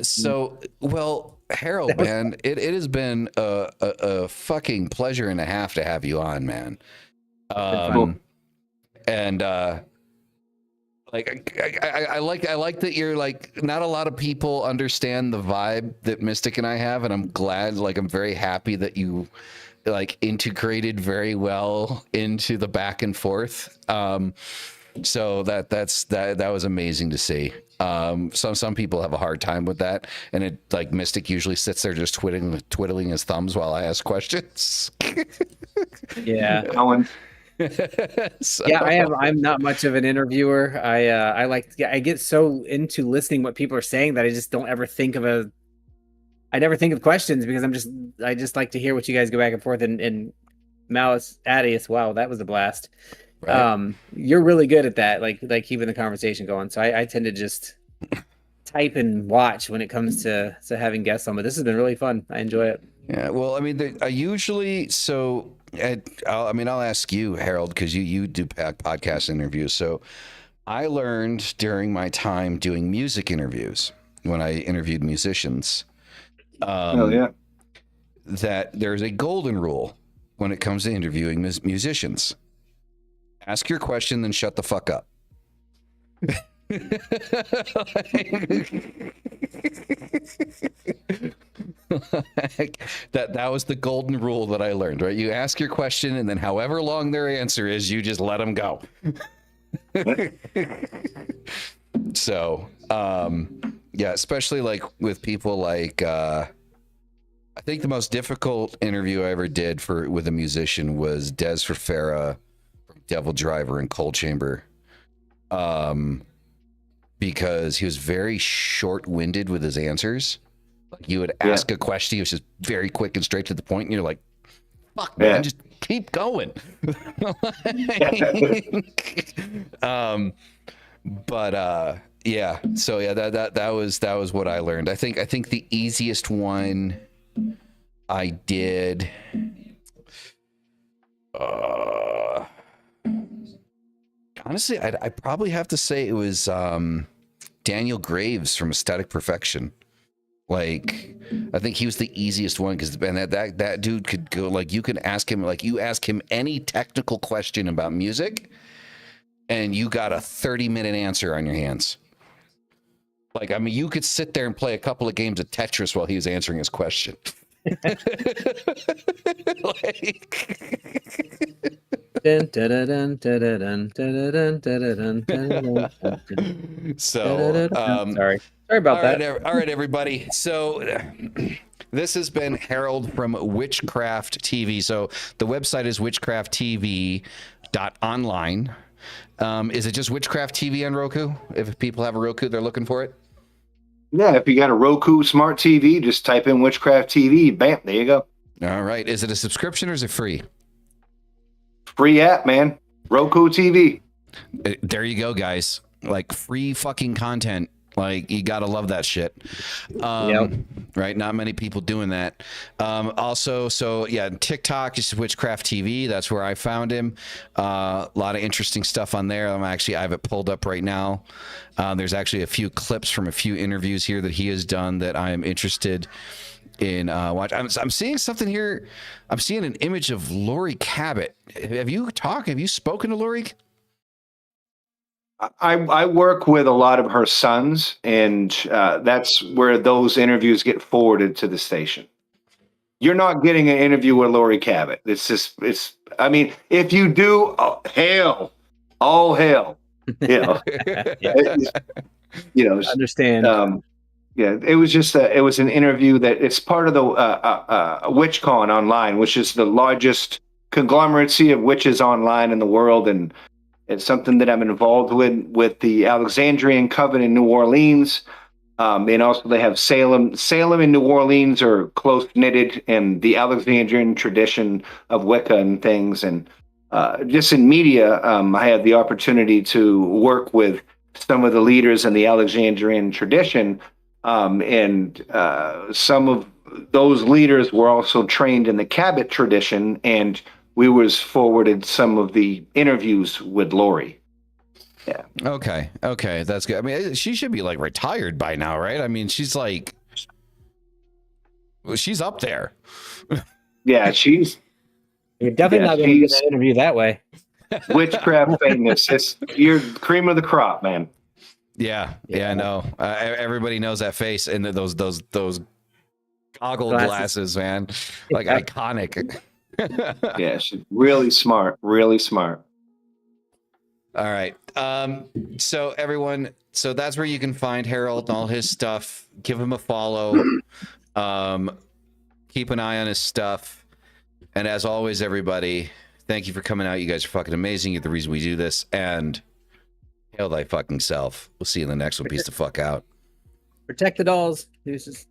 S1: So, well, Harold, man, it has been a fucking pleasure and a half to have you on, man. And like I like that you're like, not a lot of people understand the vibe that Mystic and I have, and I'm glad, like I'm very happy that you like integrated very well into the back and forth. So that was amazing to see. Some people have a hard time with that, and it like Mystic usually sits there just twiddling his thumbs while I ask questions.
S2: Yeah.
S1: So.
S2: Yeah, I'm not much of an interviewer. I get so into listening what people are saying that I just don't ever think of I never think of questions because I just like to hear what you guys go back and forth and Malice Adius. Wow, that was a blast. Right. You're really good at that, like keeping the conversation going. So I tend to just type and watch when it comes to having guests on, but this has been really fun. I enjoy it.
S1: Yeah, well, I mean, I usually I'll ask you, Harold, because you do podcast interviews. So I learned during my time doing music interviews when I interviewed musicians. That there's a golden rule when it comes to interviewing musicians. Ask your question, then shut the fuck up. that was the golden rule that I learned, right? You ask your question, and then however long their answer is, you just let them go. So, yeah, especially like with people like, I think the most difficult interview I ever did with a musician was Des Farfara from Devil Driver and Cold Chamber. Because he was very short-winded with his answers. Like you would ask a question, he was just very quick and straight to the point, and you're like, fuck, man, just keep going. Yeah, so yeah, that was what I learned. I think the easiest one I did honestly, I probably have to say it was Daniel Graves from Aesthetic Perfection. Like, I think he was the easiest one because that dude could go, like, you can ask him, like, you ask him any technical question about music and you got a 30-minute answer on your hands. Like, I mean, you could sit there and play a couple of games of Tetris while he was answering his question. So,
S2: sorry about that.
S1: All right, everybody. So this has been Harold from Witchcraft TV. So the website is witchcrafttv.online. Is it just Witchcraft TV on Roku? If people have a Roku, they're looking for it?
S3: Yeah, if you got a Roku smart TV, just type in Witchcraft TV. Bam, there you go.
S1: All right. Is it a subscription or is it free?
S3: Free app, man. Roku TV.
S1: There you go, guys. Like free fucking content. Like, you gotta love that shit. Right? Not many people doing that. Also, so yeah, TikTok is Witchcraft TV. That's where I found him. A lot of interesting stuff on there. I have it pulled up right now. There's actually a few clips from a few interviews here that he has done that I am interested in watch. I'm seeing something here. I'm seeing an image of Lori Cabot. Have you spoken to Lori?
S3: I work with a lot of her sons, and that's where those interviews get forwarded to the station. You're not getting an interview with Lori Cabot. I mean, if you do, all hell.
S2: Understand.
S3: Yeah, it was an interview that it's part of the WitchCon online, which is the largest conglomeracy of witches online in the world, and it's something that I'm involved with the Alexandrian Coven in New Orleans. And also they have Salem. Salem and New Orleans are close knitted, and the Alexandrian tradition of Wicca and things. And just in media, I had the opportunity to work with some of the leaders in the Alexandrian tradition, and some of those leaders were also trained in the Cabot tradition, and we was forwarded some of the interviews with Lori. Yeah.
S1: Okay, that's good. I mean, she should be like retired by now, right? I mean, she's like, well, she's up there.
S3: Yeah, she's
S2: You're definitely not going to get
S3: she's
S2: that interview that way.
S3: witchcraft famous. You're cream of the crop, man.
S1: Yeah, no. Everybody knows that face and those goggle glasses, man. Like iconic.
S3: Yeah, she's really smart, really smart.
S1: All right. So everyone, so that's where you can find Harold and all his stuff. Give him a follow. Keep an eye on his stuff. And as always, everybody, thank you for coming out. You guys are fucking amazing. You're the reason we do this. And hail thy fucking self. We'll see you in the next one. Peace the fuck out.
S2: Protect the dolls. Deuces.